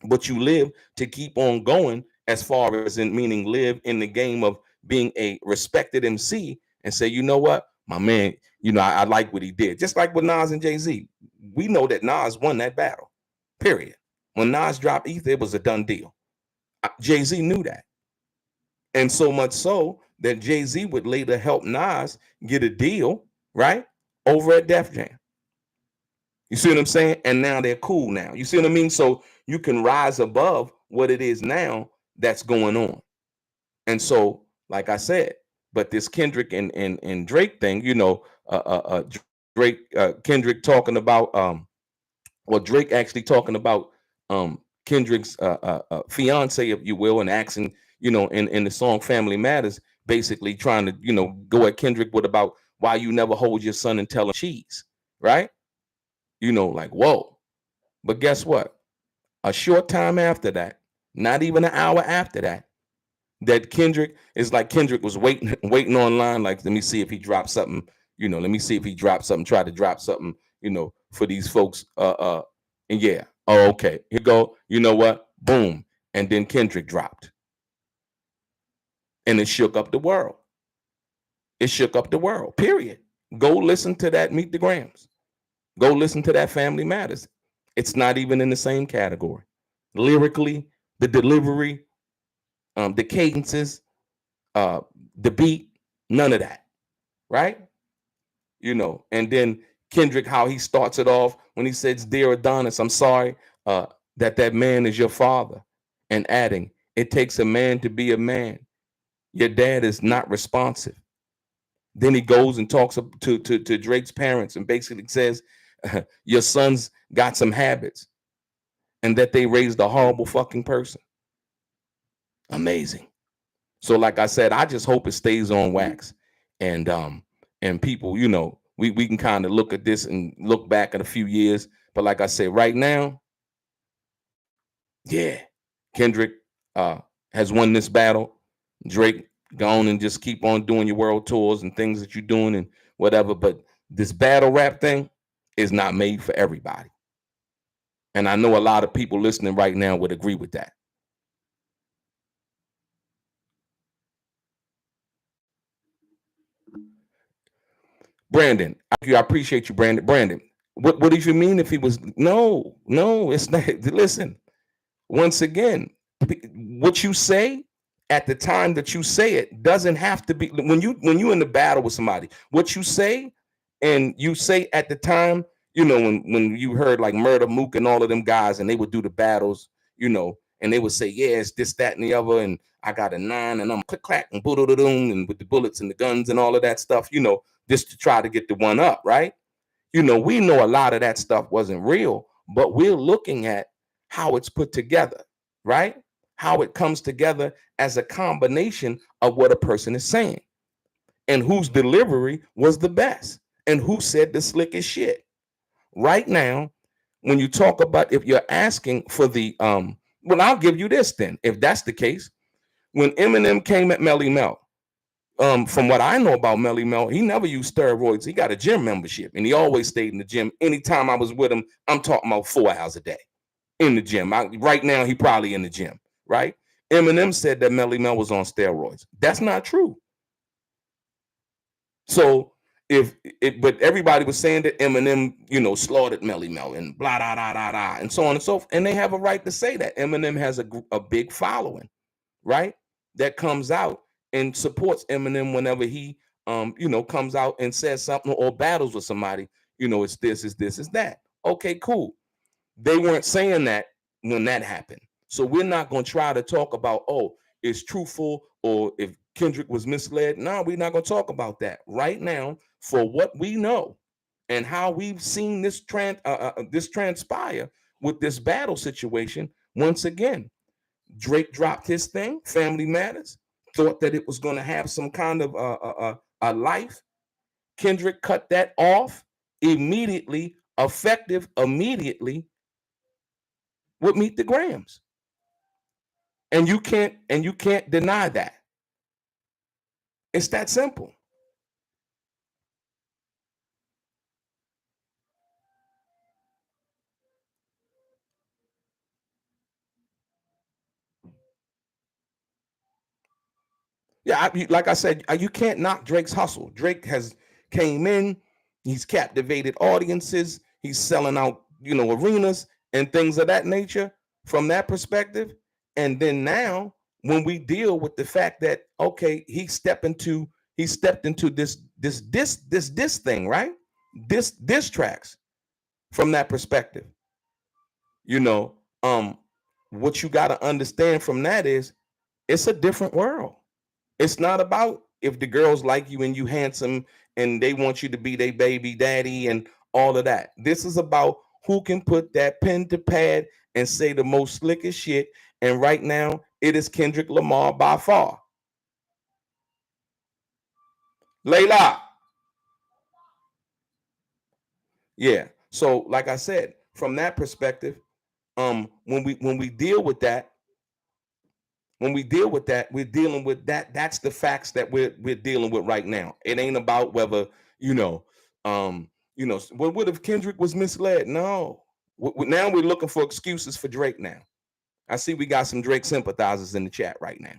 But you live to keep on going, as far as in meaning live in the game of being a respected MC and say, you know what, my man, you know, I like what he did. Just like with Nas and Jay-Z. We know that Nas won that battle. Period. When Nas dropped Ether, it was a done deal. Jay-Z knew that. And so much so that Jay-Z would later help Nas get a deal, right? Over at Def Jam. You see what I'm saying? And now they're cool now. You see what I mean? So you can rise above what it is now that's going on. And so, like I said, but this Kendrick and Drake thing, you know, Kendrick talking about, Drake actually talking about Kendrick's fiance, if you will, and asking, you know, in the song Family Matters, basically trying to, you know, go at Kendrick with about why you never hold your son and tell him cheese, right? You know, like, whoa. But guess what? A short time after that, not even an hour after that, that Kendrick was waiting online, like, let me see if he dropped something, you know, let me see if he dropped something, try to drop something, you know, for these folks. And yeah, oh, okay, here go, you know what? Boom. And then Kendrick dropped. And it shook up the world. It shook up the world, period. Go listen to that Meet the Grams. Go listen to that Family Matters. It's not even in the same category. Lyrically, the delivery, the cadences, the beat, none of that, right? And then Kendrick, how he starts it off when he says, "Dear Adonis, I'm sorry that man is your father," and adding, "It takes a man to be a man. Your dad is not responsive." Then he goes and talks to Drake's parents and basically says, "Your son's got some habits, and that they raised a horrible fucking person." Amazing. So, like I said, I just hope it stays on wax, and people, we can kind of look at this and look back at a few years. But like I said, right now, yeah, Kendrick has won this battle. Drake, go on and just keep on doing your world tours and things that you're doing and whatever. But this battle rap thing is not made for everybody. And I know a lot of people listening right now would agree with that. Brandon, I appreciate you, Brandon. Brandon, what did you mean if he was? No, it's not. Listen, once again, what you say at the time that you say it doesn't have to be when you in the battle with somebody. What you say, and you say at the time, when you heard like Murder Mook and all of them guys, and they would do the battles, and they would say, "Yeah, it's this, that, and the other," and I got a 9, and I'm click clack and boom, and with the bullets and the guns and all of that stuff, just to try to get the one up, right? We know a lot of that stuff wasn't real, but we're looking at how it's put together, right? How it comes together as a combination of what a person is saying and whose delivery was the best and who said the slickest shit. Right now, when you talk about, if you're asking for the, well, I'll give you this then. If that's the case, when Eminem came at Melly Mel, from what I know about Melly Mel, he never used steroids. He got a gym membership, and he always stayed in the gym. Anytime I was with him, I'm talking about 4 hours a day in the gym. Right now, he probably in the gym, right? Eminem said that Melly Mel was on steroids. That's not true. So but everybody was saying that Eminem, slaughtered Melly Mel and blah, da, da, da, da, and so on and so forth. And they have a right to say that. Eminem has a big following, right? That comes out and supports Eminem whenever he comes out and says something or battles with somebody. It's this, it's this, it's that. Okay, cool. They weren't saying that when that happened. So we're not going to try to talk about, oh, it's truthful or if Kendrick was misled. No, we're not going to talk about that right now. For what we know and how we've seen this transpire with this battle situation, once again, Drake dropped his thing, Family Matters, thought that it was going to have some kind of a life. Kendrick cut that off immediately, effective immediately with Meet the Grams. And you can't deny that. It's that simple. Yeah, like I said, you can't knock Drake's hustle. Drake has came in, he's captivated audiences, he's selling out, arenas and things of that nature from that perspective. And then now, when we deal with the fact that okay, he stepped into this thing, right? This tracks from that perspective. You know, what you got to understand from that is it's a different world. It's not about if the girls like you and you handsome and they want you to be their baby daddy and all of that. This is about who can put that pen to pad and say the most slickest shit. And right now, it is Kendrick Lamar by far. Layla. Yeah. So, like I said, from that perspective, when we deal with that, we're dealing with that. That's the facts that we're dealing with right now. It ain't about whether what if Kendrick was misled? No. Now we're looking for excuses for Drake. Now I see we got some Drake sympathizers in the chat right now.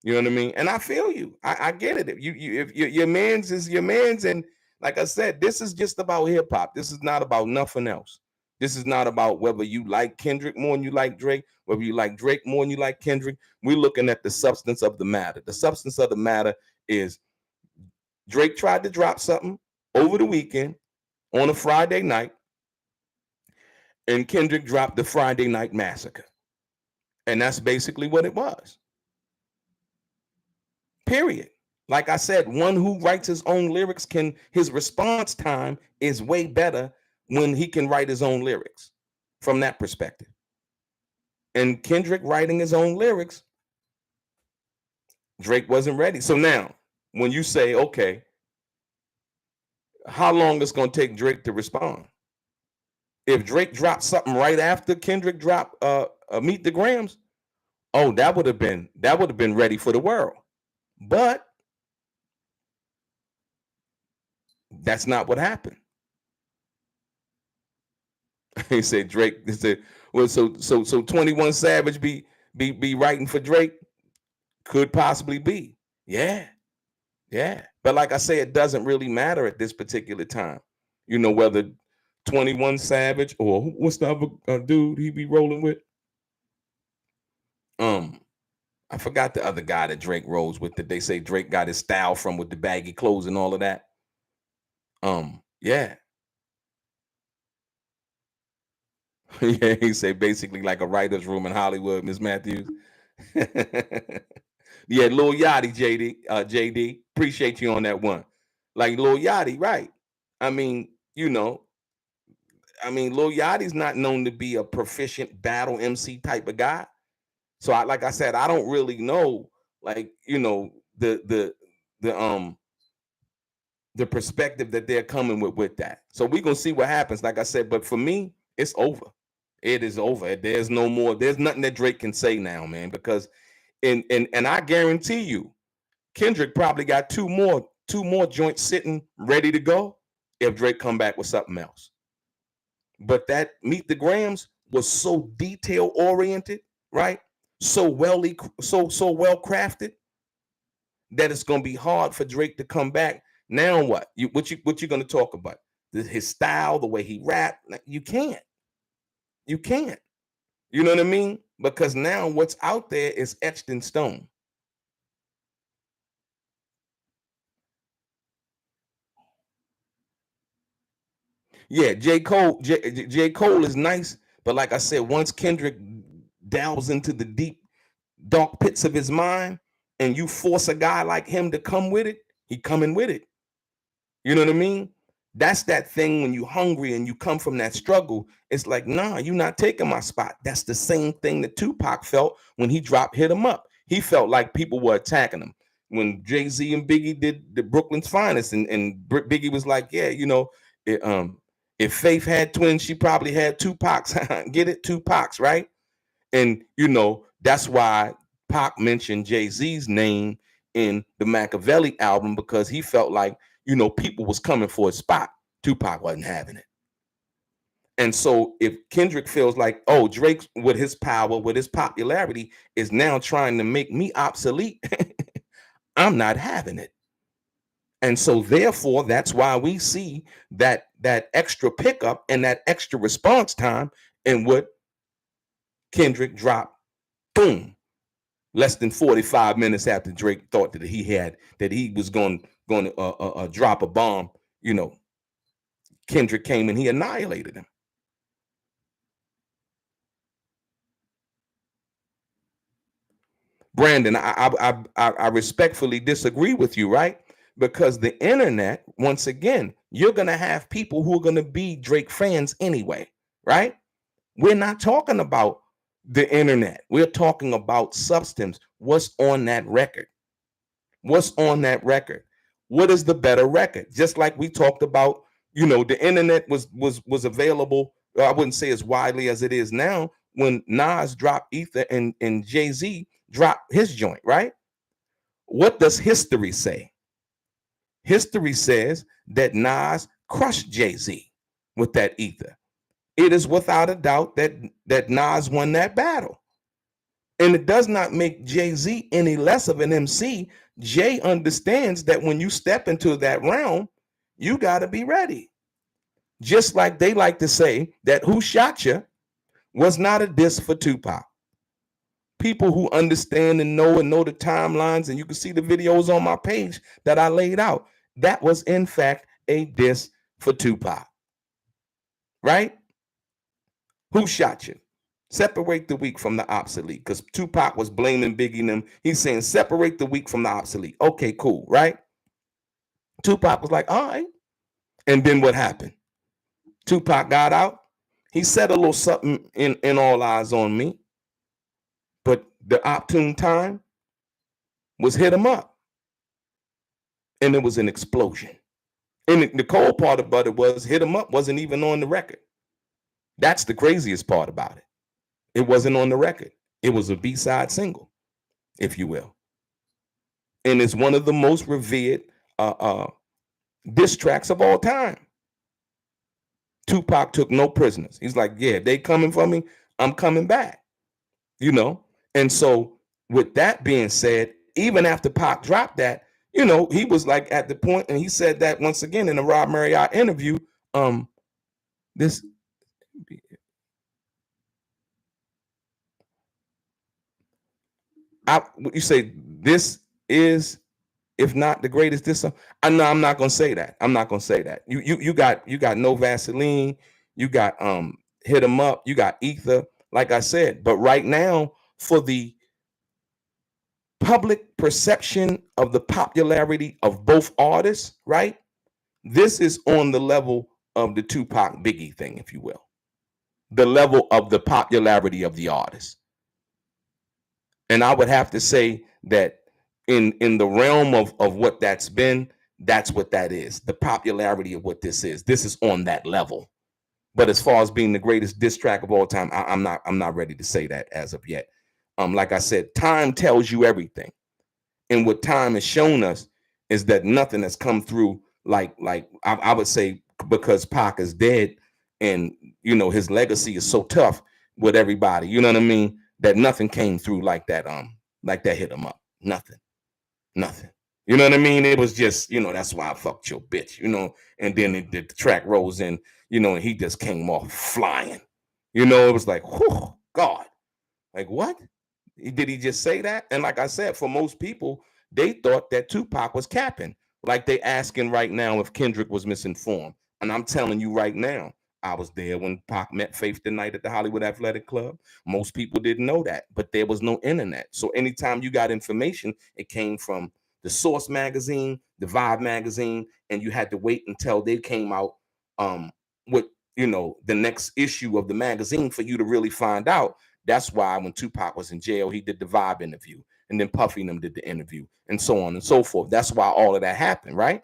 You know what I mean? And I feel you. I get it. If your man's is your man's, and like I said, this is just about hip hop. This is not about nothing else. This is not about whether you like Kendrick more than you like Drake, whether you like Drake more than you like Kendrick. We're looking at the substance of the matter. The substance of the matter is Drake tried to drop something over the weekend on a Friday night, and Kendrick dropped the Friday Night Massacre. And that's basically what it was. Period. Like I said, one who writes his own lyrics his response time is way better when he can write his own lyrics from that perspective. And Kendrick writing his own lyrics, Drake wasn't ready. So now, when you say, okay, how long is going to take Drake to respond? If Drake dropped something right after Kendrick dropped Meet the Grams, oh, that would have been ready for the world. But that's not what happened. He said Drake. He said, well, so 21 Savage be writing for Drake? Could possibly be. Yeah. But like I say, it doesn't really matter at this particular time. You know, whether 21 Savage or what's the other dude he be rolling with? I forgot the other guy that Drake rolls with, that they say Drake got his style from, with the baggy clothes and all of that. Yeah. Yeah, he say basically like a writer's room in Hollywood, Miss Matthews. Yeah, Lil Yachty, JD. Appreciate you on that one. Like Lil Yachty, right? I mean, Lil Yachty's not known to be a proficient battle MC type of guy. So like I said, I don't really know, like, the perspective that they're coming with that. So we're gonna see what happens. Like I said, but for me, it's over. It is over. There's no more. There's nothing that Drake can say now, man, because and I guarantee you, Kendrick probably got two more joints sitting ready to go if Drake come back with something else. But that Meet the Grams was so detail oriented, right? So well crafted that it's gonna be hard for Drake to come back. Now what? What you gonna talk about? His style, the way he rap? You can't. You can't. You know what I mean? Because now what's out there is etched in stone. Yeah, J. Cole is nice, but like I said, once Kendrick delves into the deep, dark pits of his mind, and you force a guy like him to come with it, he coming with it. You know what I mean? That's that thing when you hungry and you come from that struggle. It's like, nah, you're not taking my spot. That's the same thing that Tupac felt when he dropped Hit 'Em Up. He felt like people were attacking him. When Jay-Z and Biggie did the Brooklyn's Finest, and Biggie was like, yeah, if Faith had twins, she probably had Tupac's. Get it? Tupac's, right? And, that's why Pac mentioned Jay-Z's name in the Machiavelli album, because he felt like, people was coming for a spot. Tupac wasn't having it. And so if Kendrick feels like, oh, Drake, with his power, with his popularity, is now trying to make me obsolete, I'm not having it. And so therefore, that's why we see that extra pickup and that extra response time in what Kendrick dropped, boom, less than 45 minutes after Drake thought that he was going to drop a bomb. Kendrick came and he annihilated him. Brandon, I respectfully disagree with you, right? Because the internet, once again, you're going to have people who are going to be Drake fans anyway, right? We're not talking about the internet. We're talking about substance. What's on that record? What's on that record? What is the better record? Just like we talked about, the internet was available. I wouldn't say as widely as it is now when Nas dropped Ether and Jay-Z dropped his joint, right? What does history say? History says that Nas crushed Jay-Z with that Ether. It is without a doubt that Nas won that battle. And it does not make Jay-Z any less of an MC. Jay understands that when you step into that realm, you got to be ready. Just like they like to say that Who Shot Ya was not a diss for Tupac. People who understand and know the timelines, and you can see the videos on my page that I laid out. That was in fact a diss for Tupac. Right? Who shot you? Separate the weak from the obsolete. Because Tupac was blaming Biggie and them. He's saying separate the weak from the obsolete. Okay, cool, right? Tupac was like, all right. And then what happened? Tupac got out. He said a little something in All Eyes on Me. But the opportune time was hit him up. And it was an explosion. And the cold part about it was hit him up wasn't even on the record. That's the craziest part about it. It wasn't on the record. It was a B-side single, if you will. And it's one of the most revered diss tracks of all time. Tupac took no prisoners. He's like, yeah, they coming for me, I'm coming back. You know? And so with that being said, even after Pac dropped that, you know, he was like at the point, and he said that once again in the Rob Marriott interview, this you say this is, if not the greatest diss song. I'm not gonna say that. I'm not gonna say that. You got No Vaseline, you got Hit 'Em Up, you got Ether, like I said. But right now, for the public perception of the popularity of both artists, right? This is on the level of the Tupac Biggie thing, if you will. The level of the popularity of the artist. And I would have to say that in the realm of what that's been, that's what that is. The popularity of what this is. This is on that level. But as far as being the greatest diss track of all time, I'm not ready to say that as of yet. Like I said, time tells you everything. And what time has shown us is that nothing has come through like I would say, because Pac is dead and, you know, his legacy is so tough with everybody, you know what I mean? That nothing came through like that Hit 'Em Up. Nothing. You know what I mean? It was just, you know, that's why I fucked your bitch, you know. And then the track rolls in, you know, and he just came off flying. You know, it was like, whew, God. Like, what? Did he just say that? And like I said, for most people, they thought that Tupac was capping. Like they asking right now if Kendrick was misinformed. And I'm telling you right now, I was there when Pac met Faith the night at the Hollywood Athletic Club. Most people didn't know that, but there was no internet. So anytime you got information, it came from the Source magazine, the Vibe magazine, and you had to wait until they came out with, you know, the next issue of the magazine for you to really find out. That's why when Tupac was in jail, he did the Vibe interview, and then Puffy and them did the interview, and so on and so forth. That's why all of that happened, right?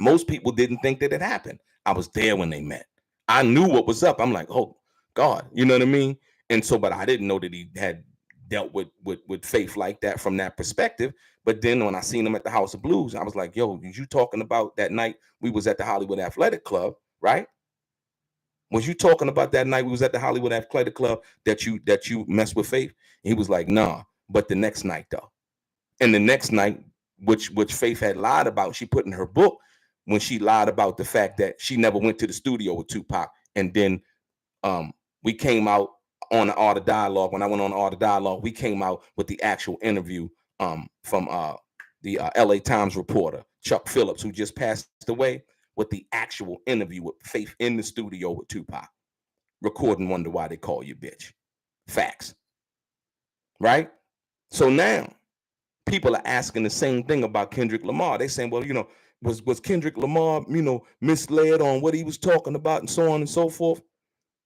Most people didn't think that it happened. I was there when they met. I knew what was up. I'm like, oh God, you know what I mean? And so, but I didn't know that he had dealt with Faith like that from that perspective. But then when I seen him at the House of Blues, I was like, yo, you talking about that night we was at the Hollywood Athletic Club, right? Was you talking about that night we was at the Hollywood Athletic Club that you messed with Faith? And he was like, nah, but the next night though. And the next night, which Faith had lied about, she put in her book when she lied about the fact that she never went to the studio with Tupac. And then we came out on the Art of Dialogue. When I went on the Art of Dialogue, we came out with the actual interview from the LA Times reporter, Chuck Phillips, who just passed away, with the actual interview with Faith in the studio with Tupac, recording Wonder Why They Call You Bitch. Facts. Right? So now, people are asking the same thing about Kendrick Lamar. They saying, well, you know, was Kendrick Lamar, you know, misled on what he was talking about and so on and so forth?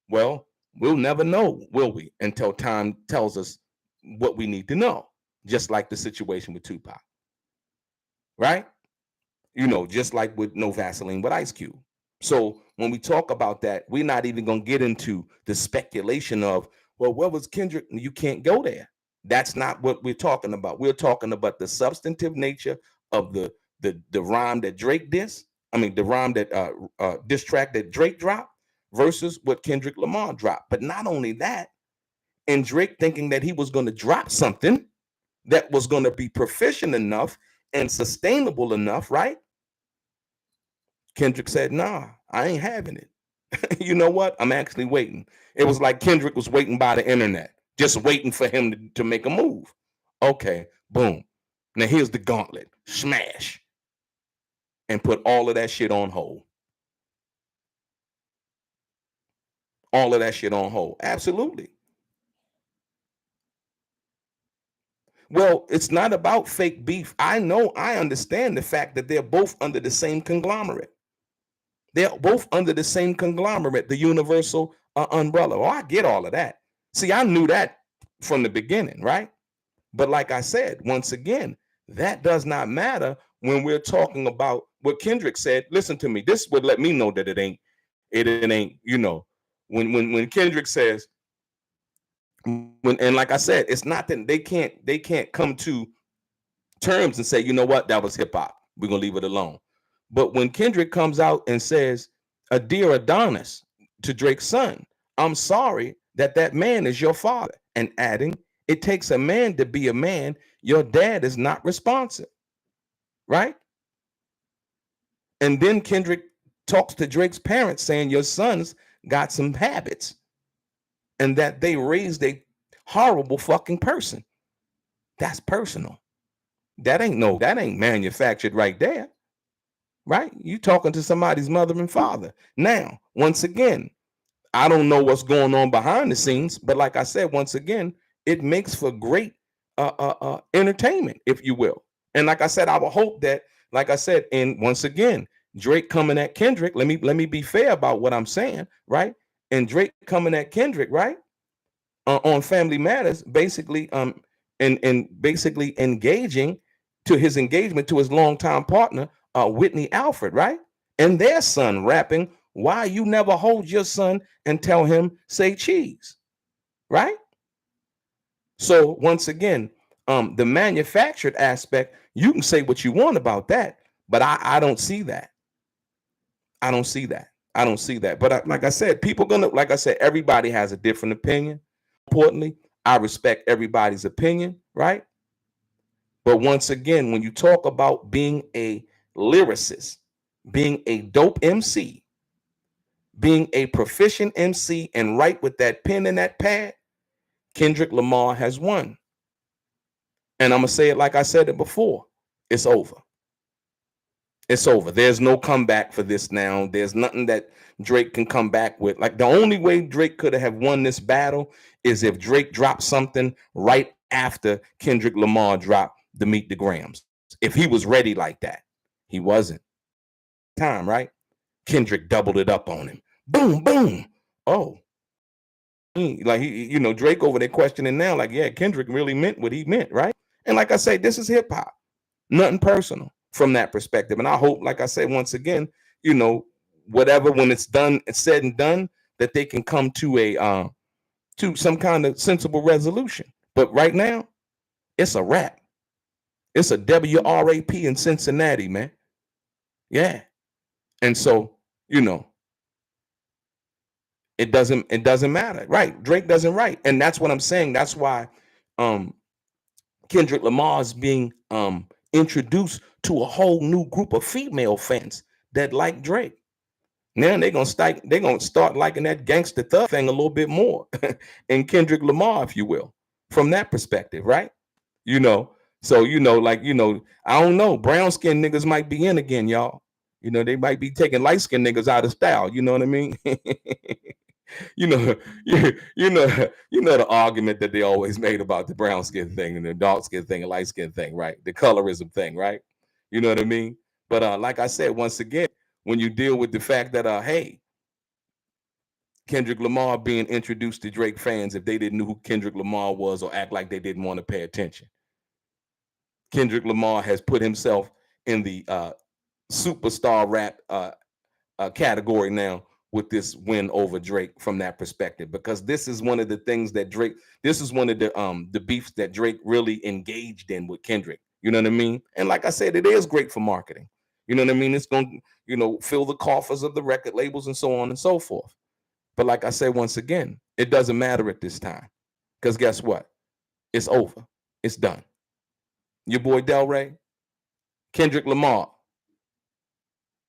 Well, we'll never know, will we, until time tells us what we need to know, just like the situation with Tupac. Right? You know, just like with No Vaseline with Ice Cube. So when we talk about that, we're not even going to get into the speculation of, well, what was Kendrick? You can't go there. That's not what we're talking about. We're talking about the substantive nature of the rhyme that Drake diss. I mean, the rhyme that diss track that Drake dropped versus what Kendrick Lamar dropped. But not only that, and Drake thinking that he was going to drop something that was going to be proficient enough and sustainable enough, right? Kendrick said, nah, I ain't having it. You know what? I'm actually waiting. It was like Kendrick was waiting by the internet, just waiting for him to make a move. Okay, boom. Now here's the gauntlet. Smash. And put all of that shit on hold. All of that shit on hold. Absolutely. Well, it's not about fake beef. I understand the fact that they're both under the same conglomerate. They're both under the same conglomerate, the universal umbrella. Oh, I get all of that. See, I knew that from the beginning, right? But like I said, once again, that does not matter when we're talking about what Kendrick said. Listen to me. This would let me know that it ain't, when Kendrick says, and like I said, it's not that they can't come to terms and say, you know what, that was hip hop. We're gonna leave it alone. But when Kendrick comes out and says, "A dear Adonis" to Drake's son, I'm sorry that man is your father, and adding, it takes a man to be a man. Your dad is not responsive, right? And then Kendrick talks to Drake's parents saying, your sons got some habits and that they raised a horrible fucking person. That's personal. That ain't manufactured right there, right? You talking to somebody's mother and father. Now, once again, I don't know what's going on behind the scenes, but like I said, once again, it makes for great entertainment, if you will. And like I said, I would hope that, like I said, and once again, Drake coming at Kendrick. Let me be fair about what I'm saying, right? And Drake coming at Kendrick, right? On Family Matters, basically, and basically engaging to his engagement to his longtime partner, Whitney Alford, right? And their son rapping, "Why you never hold your son and tell him say cheese," right? So once again, the manufactured aspect, you can say what you want about that, but I don't see that. I don't see that. I don't see that. But like I said, like I said, everybody has a different opinion. Importantly, I respect everybody's opinion, right? But once again, when you talk about being a lyricist, being a dope MC, being a proficient MC and write with that pen and that pad, Kendrick Lamar has won. And I'm going to say it like I said it before. It's over. It's over. There's no comeback for this now. There's nothing that Drake can come back with. Like, the only way Drake could have won this battle is if Drake dropped something right after Kendrick Lamar dropped the Meet the Grams. If he was ready like that. He wasn't. Time, right? Kendrick doubled it up on him. Boom, boom. Oh. Like, Drake over there questioning now, like, yeah, Kendrick really meant what he meant, right? And like I say, this is hip hop. Nothing personal from that perspective. And I hope, like I said, once again, whatever, when it's done, it's said and done, that they can come to to some kind of sensible resolution. But right now, it's a wrap. It's a WRAP in Cincinnati, man. Yeah. And so, it doesn't matter. Right. Drake doesn't write. And that's what I'm saying. That's why Kendrick Lamar is being introduced to a whole new group of female fans that like Drake. Now they're gonna start liking that gangster thug thing a little bit more, and Kendrick Lamar, if you will, from that perspective, right? So I don't know. Brown skinned niggas might be in again, y'all. They might be taking light skinned niggas out of style. You know what I mean? you know, the argument that they always made about the brown skin thing and the dark skin thing and light skin thing, right? The colorism thing, right? You know what I mean? But like I said, once again, when you deal with the fact that hey, Kendrick Lamar being introduced to Drake fans, if they didn't know who Kendrick Lamar was or act like they didn't want to pay attention, Kendrick Lamar has put himself in the superstar rap category now with this win over Drake from that perspective, because this is one of the things that this is one of the beefs that Drake really engaged in with Kendrick. You know what I mean? And like I said, it is great for marketing. You know what I mean? It's going to, fill the coffers of the record labels and so on and so forth. But like I said, once again, it doesn't matter at this time, because guess what? It's over. It's done. Your boy DELRAY, Kendrick Lamar,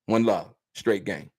one love, straight gang.